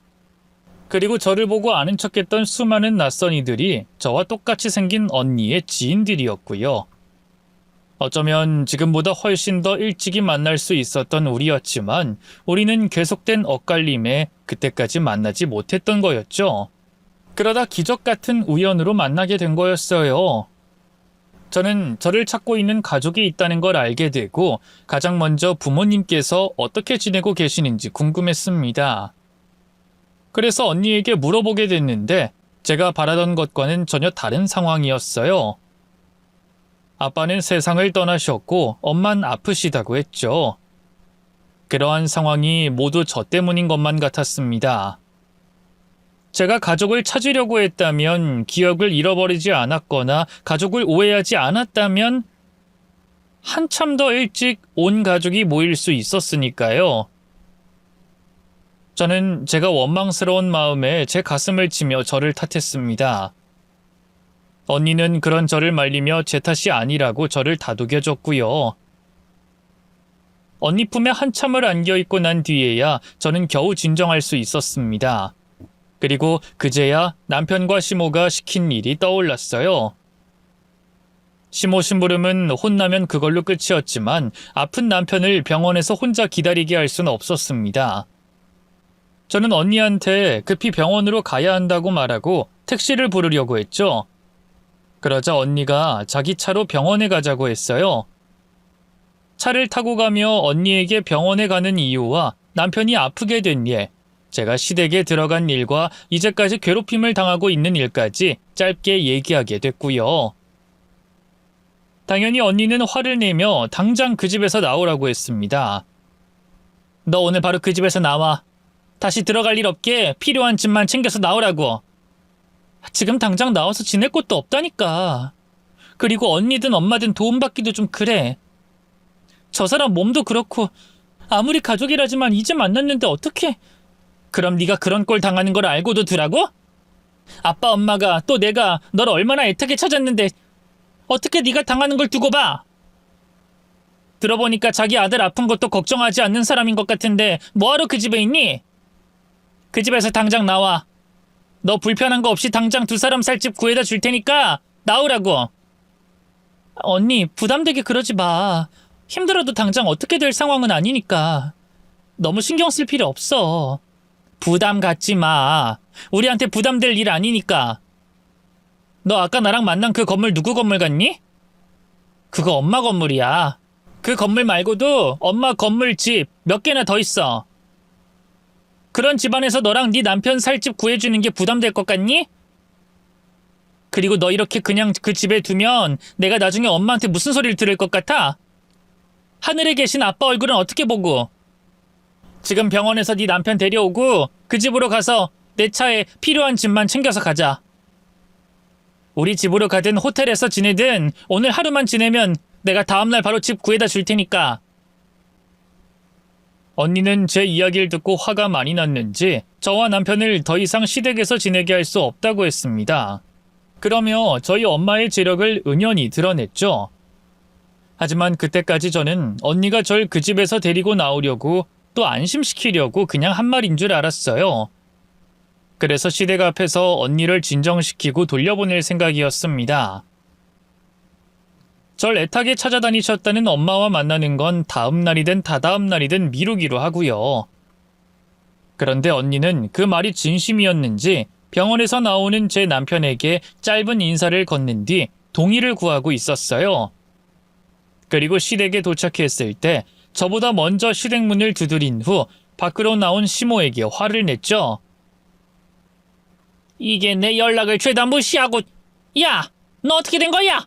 그리고 저를 보고 아는 척했던 수많은 낯선 이들이 저와 똑같이 생긴 언니의 지인들이었고요. 어쩌면 지금보다 훨씬 더 일찍이 만날 수 있었던 우리였지만 우리는 계속된 엇갈림에 그때까지 만나지 못했던 거였죠. 그러다 기적 같은 우연으로 만나게 된 거였어요. 저는 저를 찾고 있는 가족이 있다는 걸 알게 되고 가장 먼저 부모님께서 어떻게 지내고 계시는지 궁금했습니다. 그래서 언니에게 물어보게 됐는데 제가 바라던 것과는 전혀 다른 상황이었어요. 아빠는 세상을 떠나셨고 엄만 아프시다고 했죠. 그러한 상황이 모두 저 때문인 것만 같았습니다. 제가 가족을 찾으려고 했다면, 기억을 잃어버리지 않았거나 가족을 오해하지 않았다면 한참 더 일찍 온 가족이 모일 수 있었으니까요. 저는 제가 원망스러운 마음에 제 가슴을 치며 저를 탓했습니다. 언니는 그런 저를 말리며 제 탓이 아니라고 저를 다독여줬고요. 언니 품에 한참을 안겨있고 난 뒤에야 저는 겨우 진정할 수 있었습니다. 그리고 그제야 남편과 시모가 시킨 일이 떠올랐어요. 시모 심부름은 혼나면 그걸로 끝이었지만 아픈 남편을 병원에서 혼자 기다리게 할 수는 없었습니다. 저는 언니한테 급히 병원으로 가야 한다고 말하고 택시를 부르려고 했죠. 그러자 언니가 자기 차로 병원에 가자고 했어요. 차를 타고 가며 언니에게 병원에 가는 이유와 남편이 아프게 된 일, 제가 시댁에 들어간 일과 이제까지 괴롭힘을 당하고 있는 일까지 짧게 얘기하게 됐고요. 당연히 언니는 화를 내며 당장 그 집에서 나오라고 했습니다. 너 오늘 바로 그 집에서 나와. 다시 들어갈 일 없게 필요한 짐만 챙겨서 나오라고. 지금 당장 나와서 지낼 곳도 없다니까. 그리고 언니든 엄마든 도움받기도 좀 그래. 저 사람 몸도 그렇고 아무리 가족이라지만 이제 만났는데 어떡해. 그럼 네가 그런 꼴 당하는 걸 알고도 두라고? 아빠 엄마가 또 내가 널 얼마나 애타게 찾았는데 어떻게 네가 당하는 걸 두고 봐. 들어보니까 자기 아들 아픈 것도 걱정하지 않는 사람인 것 같은데 뭐하러 그 집에 있니? 그 집에서 당장 나와. 너 불편한 거 없이 당장 두 사람 살 집 구해다 줄 테니까 나오라고. 언니 부담되게 그러지 마. 힘들어도 당장 어떻게 될 상황은 아니니까. 너무 신경 쓸 필요 없어. 부담 갖지 마. 우리한테 부담될 일 아니니까. 너 아까 나랑 만난 그 건물 누구 건물 같니? 그거 엄마 건물이야. 그 건물 말고도 엄마 건물 집 몇 개나 더 있어. 그런 집안에서 너랑 네 남편 살 집 구해주는 게 부담될 것 같니? 그리고 너 이렇게 그냥 그 집에 두면 내가 나중에 엄마한테 무슨 소리를 들을 것 같아? 하늘에 계신 아빠 얼굴은 어떻게 보고? 지금 병원에서 네 남편 데려오고 그 집으로 가서 내 차에 필요한 짐만 챙겨서 가자. 우리 집으로 가든 호텔에서 지내든 오늘 하루만 지내면 내가 다음날 바로 집 구해다 줄 테니까. 언니는 제 이야기를 듣고 화가 많이 났는지 저와 남편을 더 이상 시댁에서 지내게 할 수 없다고 했습니다. 그러며 저희 엄마의 재력을 은연히 드러냈죠. 하지만 그때까지 저는 언니가 절 그 집에서 데리고 나오려고 또 안심시키려고 그냥 한 말인 줄 알았어요. 그래서 시댁 앞에서 언니를 진정시키고 돌려보낼 생각이었습니다. 절 애타게 찾아다니셨다는 엄마와 만나는 건 다음 날이든 다다음 날이든 미루기로 하고요. 그런데 언니는 그 말이 진심이었는지 병원에서 나오는 제 남편에게 짧은 인사를 건넨 뒤 동의를 구하고 있었어요. 그리고 시댁에 도착했을 때 저보다 먼저 시댁 문을 두드린 후 밖으로 나온 시모에게 화를 냈죠. 이게 내 연락을 죄다 무시하고. 야! 너 어떻게 된 거야?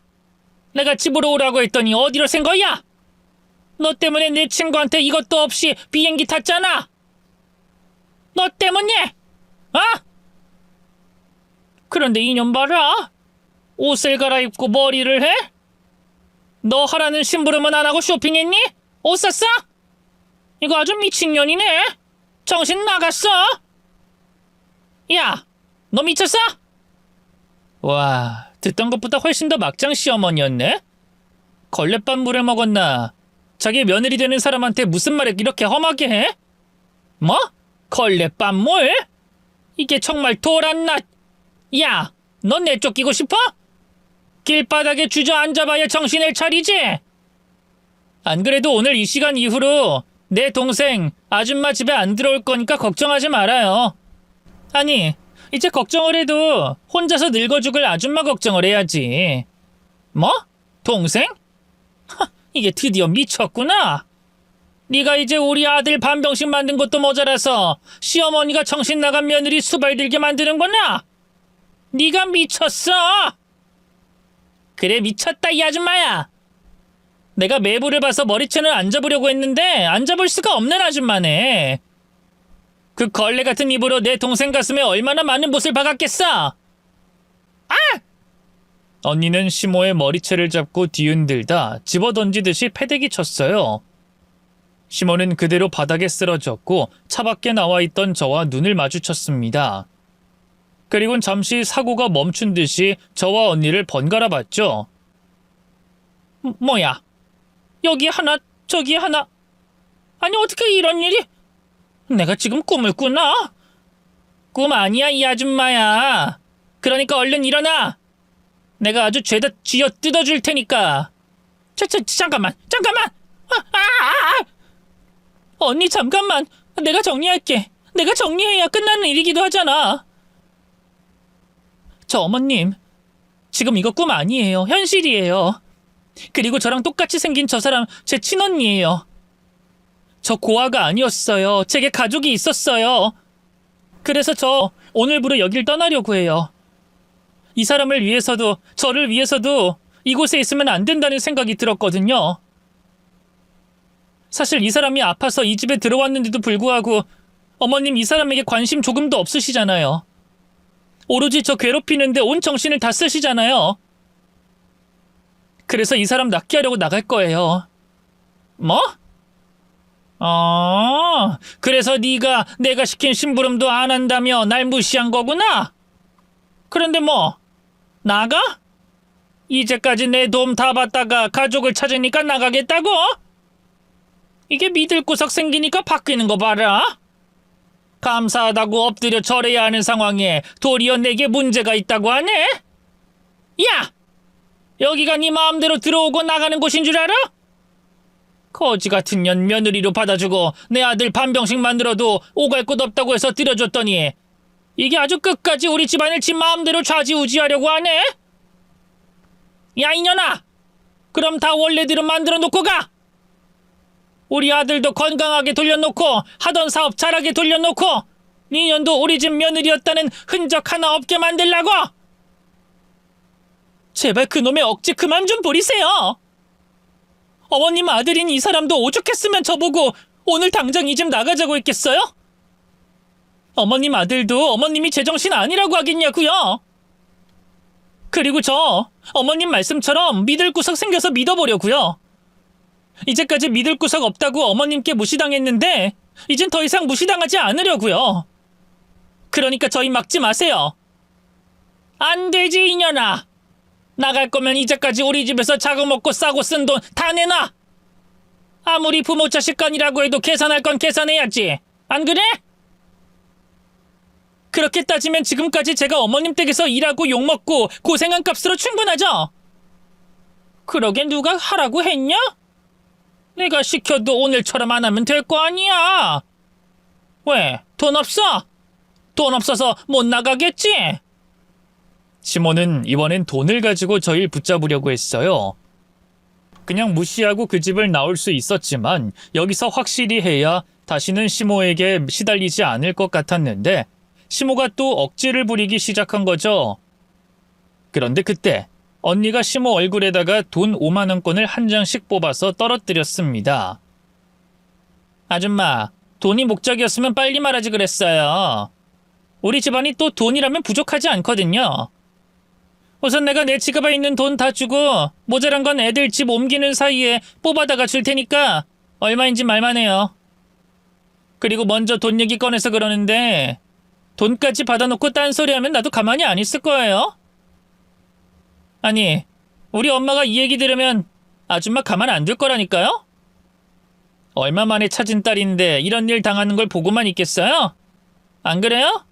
내가 집으로 오라고 했더니 어디로 샌 거야? 너 때문에 내 친구한테 이것도 없이 비행기 탔잖아. 너 때문에? 어? 그런데 이년 봐라. 옷을 갈아입고 머리를 해? 너 하라는 심부름은 안 하고 쇼핑했니? 옷 샀어? 이거 아주 미친년이네. 정신 나갔어? 야, 너 미쳤어? 와, 듣던 것보다 훨씬 더 막장 시어머니였네? 걸레밥 물을 먹었나? 자기 며느리 되는 사람한테 무슨 말을 이렇게 험하게 해? 뭐? 걸레밥 물? 이게 정말 도란나. 야, 넌 내쫓기고 싶어? 길바닥에 주저앉아봐야 정신을 차리지? 안 그래도 오늘 이 시간 이후로 내 동생 아줌마 집에 안 들어올 거니까 걱정하지 말아요. 아니, 이제 걱정을 해도 혼자서 늙어 죽을 아줌마 걱정을 해야지. 뭐? 동생? 이게 드디어 미쳤구나. 네가 이제 우리 아들 반병신 만든 것도 모자라서 시어머니가 정신 나간 며느리 수발들게 만드는구나. 네가 미쳤어. 그래, 미쳤다 이 아줌마야. 내가 매부를 봐서 머리채는 안 잡으려고 했는데 안 잡을 수가 없는 아줌마네. 그 걸레 같은 입으로 내 동생 가슴에 얼마나 많은 못을 박았겠어. 아! 언니는 시모의 머리채를 잡고 뒤흔들다 집어던지듯이 패대기 쳤어요. 시모는 그대로 바닥에 쓰러졌고 차 밖에 나와 있던 저와 눈을 마주쳤습니다. 그리곤 잠시 사고가 멈춘 듯이 저와 언니를 번갈아 봤죠. 뭐야? 여기 하나, 저기 하나. 아니 어떻게 이런 일이? 내가 지금 꿈을 꾸나? 꿈 아니야 이 아줌마야. 그러니까 얼른 일어나. 내가 아주 죄다 쥐어 뜯어줄 테니까. 잠깐만. 언니 잠깐만. 내가 정리할게. 내가 정리해야 끝나는 일이기도 하잖아. 저 어머님, 지금 이거 꿈 아니에요. 현실이에요. 그리고 저랑 똑같이 생긴 저 사람 제 친언니예요. 저 고아가 아니었어요. 제게 가족이 있었어요. 그래서 저 오늘부로 여길 떠나려고 해요. 이 사람을 위해서도 저를 위해서도 이곳에 있으면 안 된다는 생각이 들었거든요. 사실 이 사람이 아파서 이 집에 들어왔는데도 불구하고 어머님 이 사람에게 관심 조금도 없으시잖아요. 오로지 저 괴롭히는데 온 정신을 다 쓰시잖아요. 그래서 이 사람 낫게 하려고 나갈 거예요. 뭐? 그래서 네가 내가 시킨 심부름도 안 한다며 날 무시한 거구나? 그런데 뭐, 나가? 이제까지 내 도움 다 받다가 가족을 찾으니까 나가겠다고? 이게 믿을 구석 생기니까 바뀌는 거 봐라. 감사하다고 엎드려 절해야 하는 상황에 도리어 내게 문제가 있다고 하네? 야! 여기가 네 마음대로 들어오고 나가는 곳인 줄 알아? 거지 같은 년 며느리로 받아주고 내 아들 반병씩 만들어도 오갈 곳 없다고 해서 들여줬더니 이게 아주 끝까지 우리 집안을 지 마음대로 좌지우지하려고 하네? 야 이년아! 그럼 다 원래대로 만들어 놓고 가! 우리 아들도 건강하게 돌려놓고 하던 사업 잘하게 돌려놓고 니년도 우리 집 며느리였다는 흔적 하나 없게 만들라고! 제발 그놈의 억지 그만 좀 부리세요! 어머님 아들인 이 사람도 오죽했으면 저보고 오늘 당장 이 집 나가자고 했겠어요? 어머님 아들도 어머님이 제정신 아니라고 하겠냐고요? 그리고 저 어머님 말씀처럼 믿을 구석 생겨서 믿어보려고요. 이제까지 믿을 구석 없다고 어머님께 무시당했는데 이젠 더 이상 무시당하지 않으려고요. 그러니까 저희 막지 마세요. 안 되지 이년아. 나갈 거면 이제까지 우리 집에서 자고 먹고 싸고 쓴 돈 다 내놔. 아무리 부모 자식 간이라고 해도 계산할 건 계산해야지. 안 그래? 그렇게 따지면 지금까지 제가 어머님 댁에서 일하고 욕먹고 고생한 값으로 충분하죠? 그러게 누가 하라고 했냐? 내가 시켜도 오늘처럼 안 하면 될 거 아니야. 왜? 돈 없어? 돈 없어서 못 나가겠지? 시몬은 이번엔 돈을 가지고 저희를 붙잡으려고 했어요. 그냥 무시하고 그 집을 나올 수 있었지만 여기서 확실히 해야 다시는 시모에게 시달리지 않을 것 같았는데 시모가 또 억지를 부리기 시작한 거죠. 그런데 그때 언니가 시모 얼굴에다가 돈 5만 원권을 한 장씩 뽑아서 떨어뜨렸습니다. 아줌마, 돈이 목적이었으면 빨리 말하지 그랬어요. 우리 집안이 또 돈이라면 부족하지 않거든요. 우선 내가 내 지갑에 있는 돈 다 주고 모자란 건 애들 집 옮기는 사이에 뽑아다가 줄 테니까 얼마인지 말만 해요. 그리고 먼저 돈 얘기 꺼내서 그러는데 돈까지 받아놓고 딴소리하면 나도 가만히 안 있을 거예요. 아니, 우리 엄마가 이 얘기 들으면 아줌마 가만 안 둘 거라니까요? 얼마 만에 찾은 딸인데 이런 일 당하는 걸 보고만 있겠어요? 안 그래요?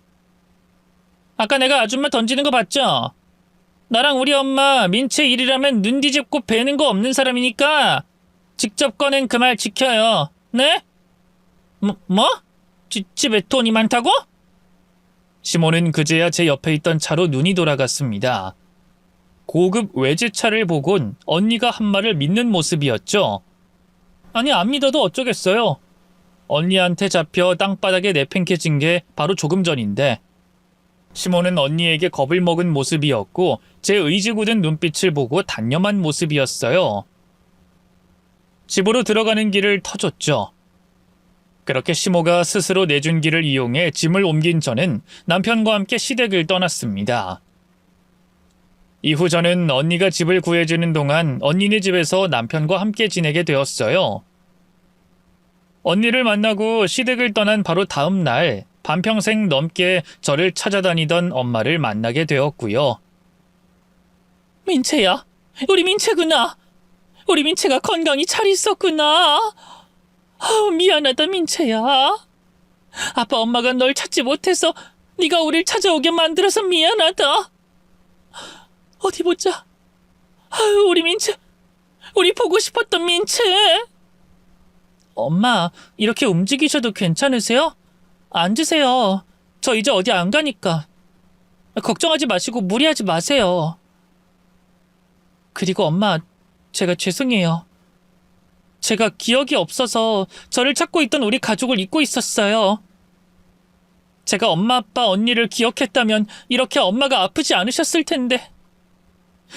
아까 내가 아줌마 던지는 거 봤죠? 나랑 우리 엄마 민채 일이라면 눈 뒤집고 배는 거 없는 사람이니까 직접 꺼낸 그 말 지켜요. 네? 뭐? 집에 돈이 많다고? 시몬은 그제야 제 옆에 있던 차로 눈이 돌아갔습니다. 고급 외제차를 보곤 언니가 한 말을 믿는 모습이었죠. 아니 안 믿어도 어쩌겠어요. 언니한테 잡혀 땅바닥에 내팽개친 게 바로 조금 전인데 시몬은 언니에게 겁을 먹은 모습이었고 제 의지 굳은 눈빛을 보고 단념한 모습이었어요. 집으로 들어가는 길을 터줬죠. 그렇게 시모가 스스로 내준 길을 이용해 짐을 옮긴 저는 남편과 함께 시댁을 떠났습니다. 이후 저는 언니가 집을 구해주는 동안 언니네 집에서 남편과 함께 지내게 되었어요. 언니를 만나고 시댁을 떠난 바로 다음 날 반평생 넘게 저를 찾아다니던 엄마를 만나게 되었고요. 민채야, 우리 민채구나. 우리 민채가 건강히 잘 있었구나. 미안하다 민채야. 아빠 엄마가 널 찾지 못해서 네가 우릴 찾아오게 만들어서 미안하다. 어디 보자. 우리 민채. 우리 보고 싶었던 민채. 엄마, 이렇게 움직이셔도 괜찮으세요? 앉으세요. 저 이제 어디 안 가니까. 걱정하지 마시고 무리하지 마세요. 그리고 엄마, 제가 죄송해요. 제가 기억이 없어서 저를 찾고 있던 우리 가족을 잊고 있었어요. 제가 엄마, 아빠, 언니를 기억했다면 이렇게 엄마가 아프지 않으셨을 텐데.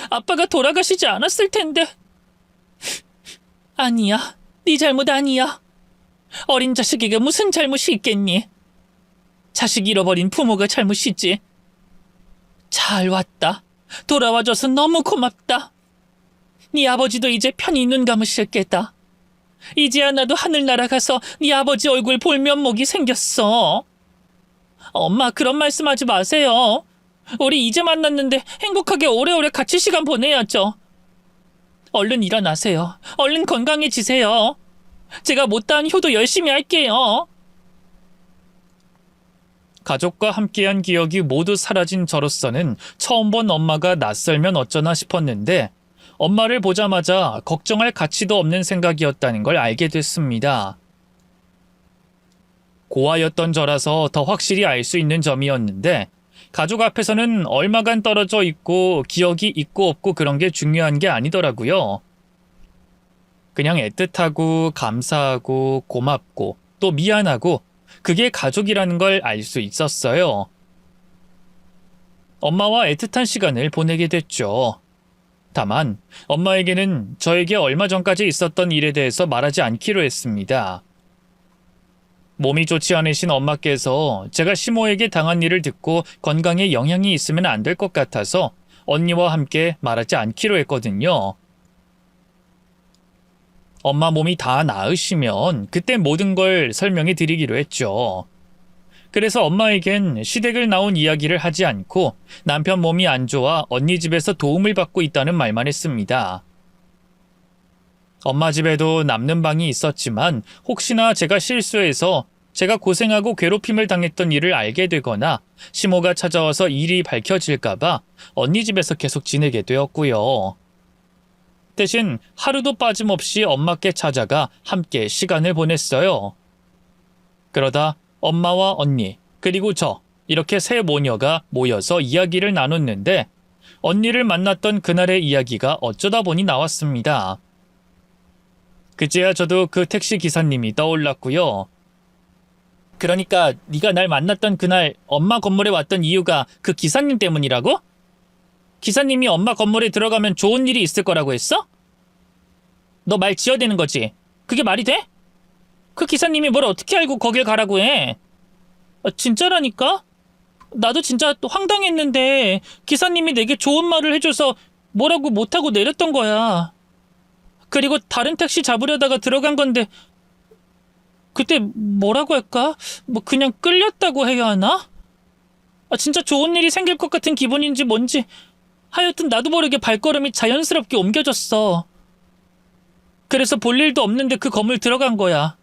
아빠가 돌아가시지 않았을 텐데. 아니야. 네 잘못 아니야. 어린 자식에게 무슨 잘못이 있겠니? 자식 잃어버린 부모가 잘못이지. 잘 왔다. 돌아와줘서 너무 고맙다. 네 아버지도 이제 편히 눈 감으실 게다. 이제야 나도 하늘 날아가서 네 아버지 얼굴 볼 면목이 생겼어. 엄마, 그런 말씀하지 마세요. 우리 이제 만났는데 행복하게 오래오래 같이 시간 보내야죠. 얼른 일어나세요. 얼른 건강해지세요. 제가 못다한 효도 열심히 할게요. 가족과 함께한 기억이 모두 사라진 저로서는 처음 본 엄마가 낯설면 어쩌나 싶었는데 엄마를 보자마자 걱정할 가치도 없는 생각이었다는 걸 알게 됐습니다. 고아였던 저라서 더 확실히 알 수 있는 점이었는데 가족 앞에서는 얼마간 떨어져 있고 기억이 있고 없고 그런 게 중요한 게 아니더라고요. 그냥 애틋하고 감사하고 고맙고 또 미안하고 그게 가족이라는 걸 알 수 있었어요. 엄마와 애틋한 시간을 보내게 됐죠. 다만 엄마에게는 저에게 얼마 전까지 있었던 일에 대해서 말하지 않기로 했습니다. 몸이 좋지 않으신 엄마께서 제가 시모에게 당한 일을 듣고 건강에 영향이 있으면 안 될 것 같아서 언니와 함께 말하지 않기로 했거든요. 엄마 몸이 다 나으시면 그때 모든 걸 설명해 드리기로 했죠. 그래서 엄마에겐 시댁을 나온 이야기를 하지 않고 남편 몸이 안 좋아 언니 집에서 도움을 받고 있다는 말만 했습니다. 엄마 집에도 남는 방이 있었지만 혹시나 제가 실수해서 제가 고생하고 괴롭힘을 당했던 일을 알게 되거나 시모가 찾아와서 일이 밝혀질까봐 언니 집에서 계속 지내게 되었고요. 대신 하루도 빠짐없이 엄마께 찾아가 함께 시간을 보냈어요. 그러다 엄마와 언니 그리고 저 이렇게 세 모녀가 모여서 이야기를 나눴는데 언니를 만났던 그날의 이야기가 어쩌다 보니 나왔습니다. 그제야 저도 그 택시 기사님이 떠올랐고요. 그러니까 네가 날 만났던 그날 엄마 건물에 왔던 이유가 그 기사님 때문이라고? 기사님이 엄마 건물에 들어가면 좋은 일이 있을 거라고 했어? 너 말 지어대는 거지? 그게 말이 돼? 그 기사님이 뭘 어떻게 알고 거길 가라고 해? 진짜라니까? 나도 진짜 황당했는데 기사님이 내게 좋은 말을 해줘서 뭐라고 못하고 내렸던 거야. 그리고 다른 택시 잡으려다가 들어간 건데 그때 뭐라고 할까? 뭐 그냥 끌렸다고 해야 하나? 진짜 좋은 일이 생길 것 같은 기분인지 뭔지 하여튼 나도 모르게 발걸음이 자연스럽게 옮겨졌어. 그래서 볼 일도 없는데 그 건물 들어간 거야.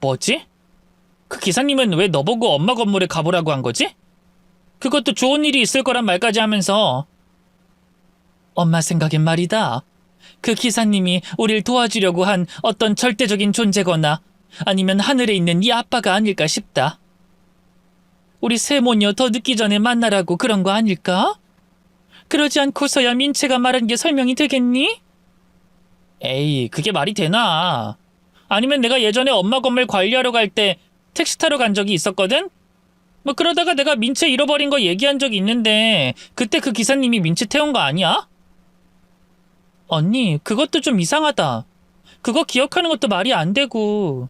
뭐지? 그 기사님은 왜 너보고 엄마 건물에 가보라고 한 거지? 그것도 좋은 일이 있을 거란 말까지 하면서. 엄마 생각엔 말이다. 그 기사님이 우릴 도와주려고 한 어떤 절대적인 존재거나 아니면 하늘에 있는 네 아빠가 아닐까 싶다. 우리 세모녀 더 늦기 전에 만나라고 그런 거 아닐까? 그러지 않고서야 민채가 말한 게 설명이 되겠니? 에이, 그게 말이 되나? 아니면 내가 예전에 엄마 건물 관리하러 갈 때 택시 타러 간 적이 있었거든? 뭐 그러다가 내가 민채 잃어버린 거 얘기한 적이 있는데 그때 그 기사님이 민채 태운 거 아니야? 언니, 그것도 좀 이상하다. 그거 기억하는 것도 말이 안 되고.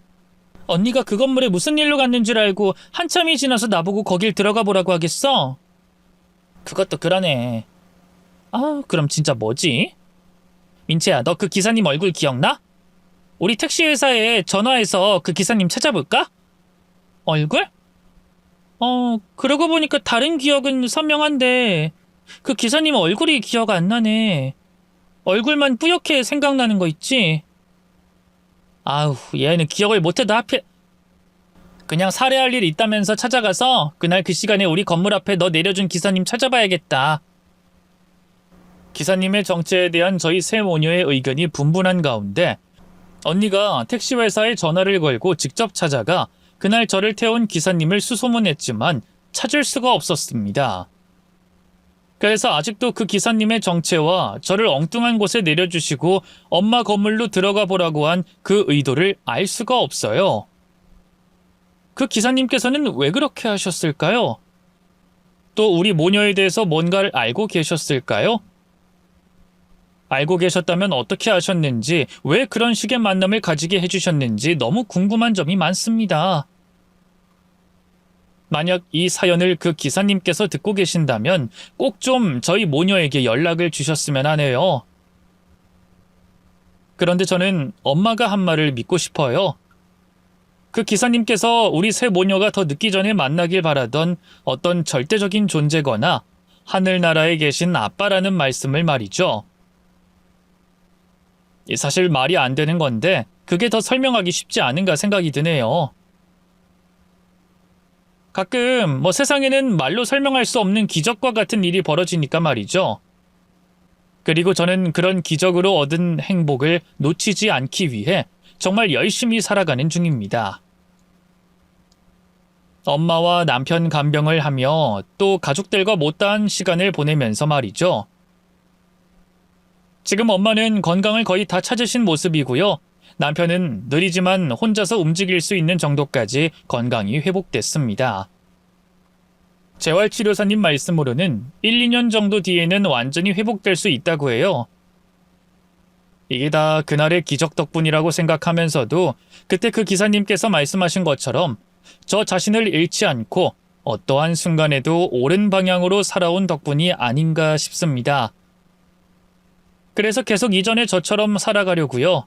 언니가 그 건물에 무슨 일로 갔는 줄 알고 한참이 지나서 나보고 거길 들어가 보라고 하겠어? 그것도 그러네. 그럼 진짜 뭐지? 민채야, 너 그 기사님 얼굴 기억나? 우리 택시 회사에 전화해서 그 기사님 찾아볼까? 얼굴? 그러고 보니까 다른 기억은 선명한데 그 기사님 얼굴이 기억 안 나네. 얼굴만 뿌옇게 생각나는 거 있지? 아우, 얘는 기억을 못해도 하필. 그냥 살해할 일이 있다면서 찾아가서 그날 그 시간에 우리 건물 앞에 너 내려준 기사님 찾아봐야겠다. 기사님의 정체에 대한 저희 세 모녀의 의견이 분분한 가운데 언니가 택시 회사에 전화를 걸고 직접 찾아가 그날 저를 태운 기사님을 수소문했지만 찾을 수가 없었습니다. 그래서 아직도 그 기사님의 정체와 저를 엉뚱한 곳에 내려주시고 엄마 건물로 들어가 보라고 한 그 의도를 알 수가 없어요. 그 기사님께서는 왜 그렇게 하셨을까요? 또 우리 모녀에 대해서 뭔가를 알고 계셨을까요? 알고 계셨다면 어떻게 하셨는지, 왜 그런 식의 만남을 가지게 해주셨는지 너무 궁금한 점이 많습니다. 만약 이 사연을 그 기사님께서 듣고 계신다면 꼭 좀 저희 모녀에게 연락을 주셨으면 하네요. 그런데 저는 엄마가 한 말을 믿고 싶어요. 그 기사님께서 우리 새 모녀가 더 늦기 전에 만나길 바라던 어떤 절대적인 존재거나 하늘나라에 계신 아빠라는 말씀을 말이죠. 사실 말이 안 되는 건데 그게 더 설명하기 쉽지 않은가 생각이 드네요. 가끔 세상에는 말로 설명할 수 없는 기적과 같은 일이 벌어지니까 말이죠. 그리고 저는 그런 기적으로 얻은 행복을 놓치지 않기 위해 정말 열심히 살아가는 중입니다. 엄마와 남편 간병을 하며 또 가족들과 못다한 시간을 보내면서 말이죠. 지금 엄마는 건강을 거의 다 찾으신 모습이고요. 남편은 느리지만 혼자서 움직일 수 있는 정도까지 건강이 회복됐습니다. 재활치료사님 말씀으로는 1, 2년 정도 뒤에는 완전히 회복될 수 있다고 해요. 이게 다 그날의 기적 덕분이라고 생각하면서도 그때 그 기사님께서 말씀하신 것처럼 저 자신을 잃지 않고 어떠한 순간에도 옳은 방향으로 살아온 덕분이 아닌가 싶습니다. 그래서 계속 이전의 저처럼 살아가려고요.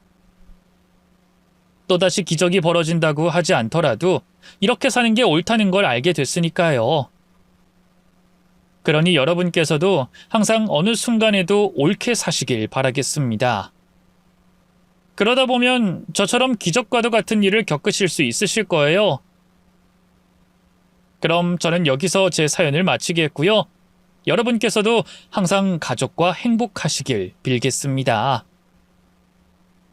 또다시 기적이 벌어진다고 하지 않더라도 이렇게 사는 게 옳다는 걸 알게 됐으니까요. 그러니 여러분께서도 항상 어느 순간에도 옳게 사시길 바라겠습니다. 그러다 보면 저처럼 기적과도 같은 일을 겪으실 수 있으실 거예요. 그럼 저는 여기서 제 사연을 마치겠고요. 여러분께서도 항상 가족과 행복하시길 빌겠습니다.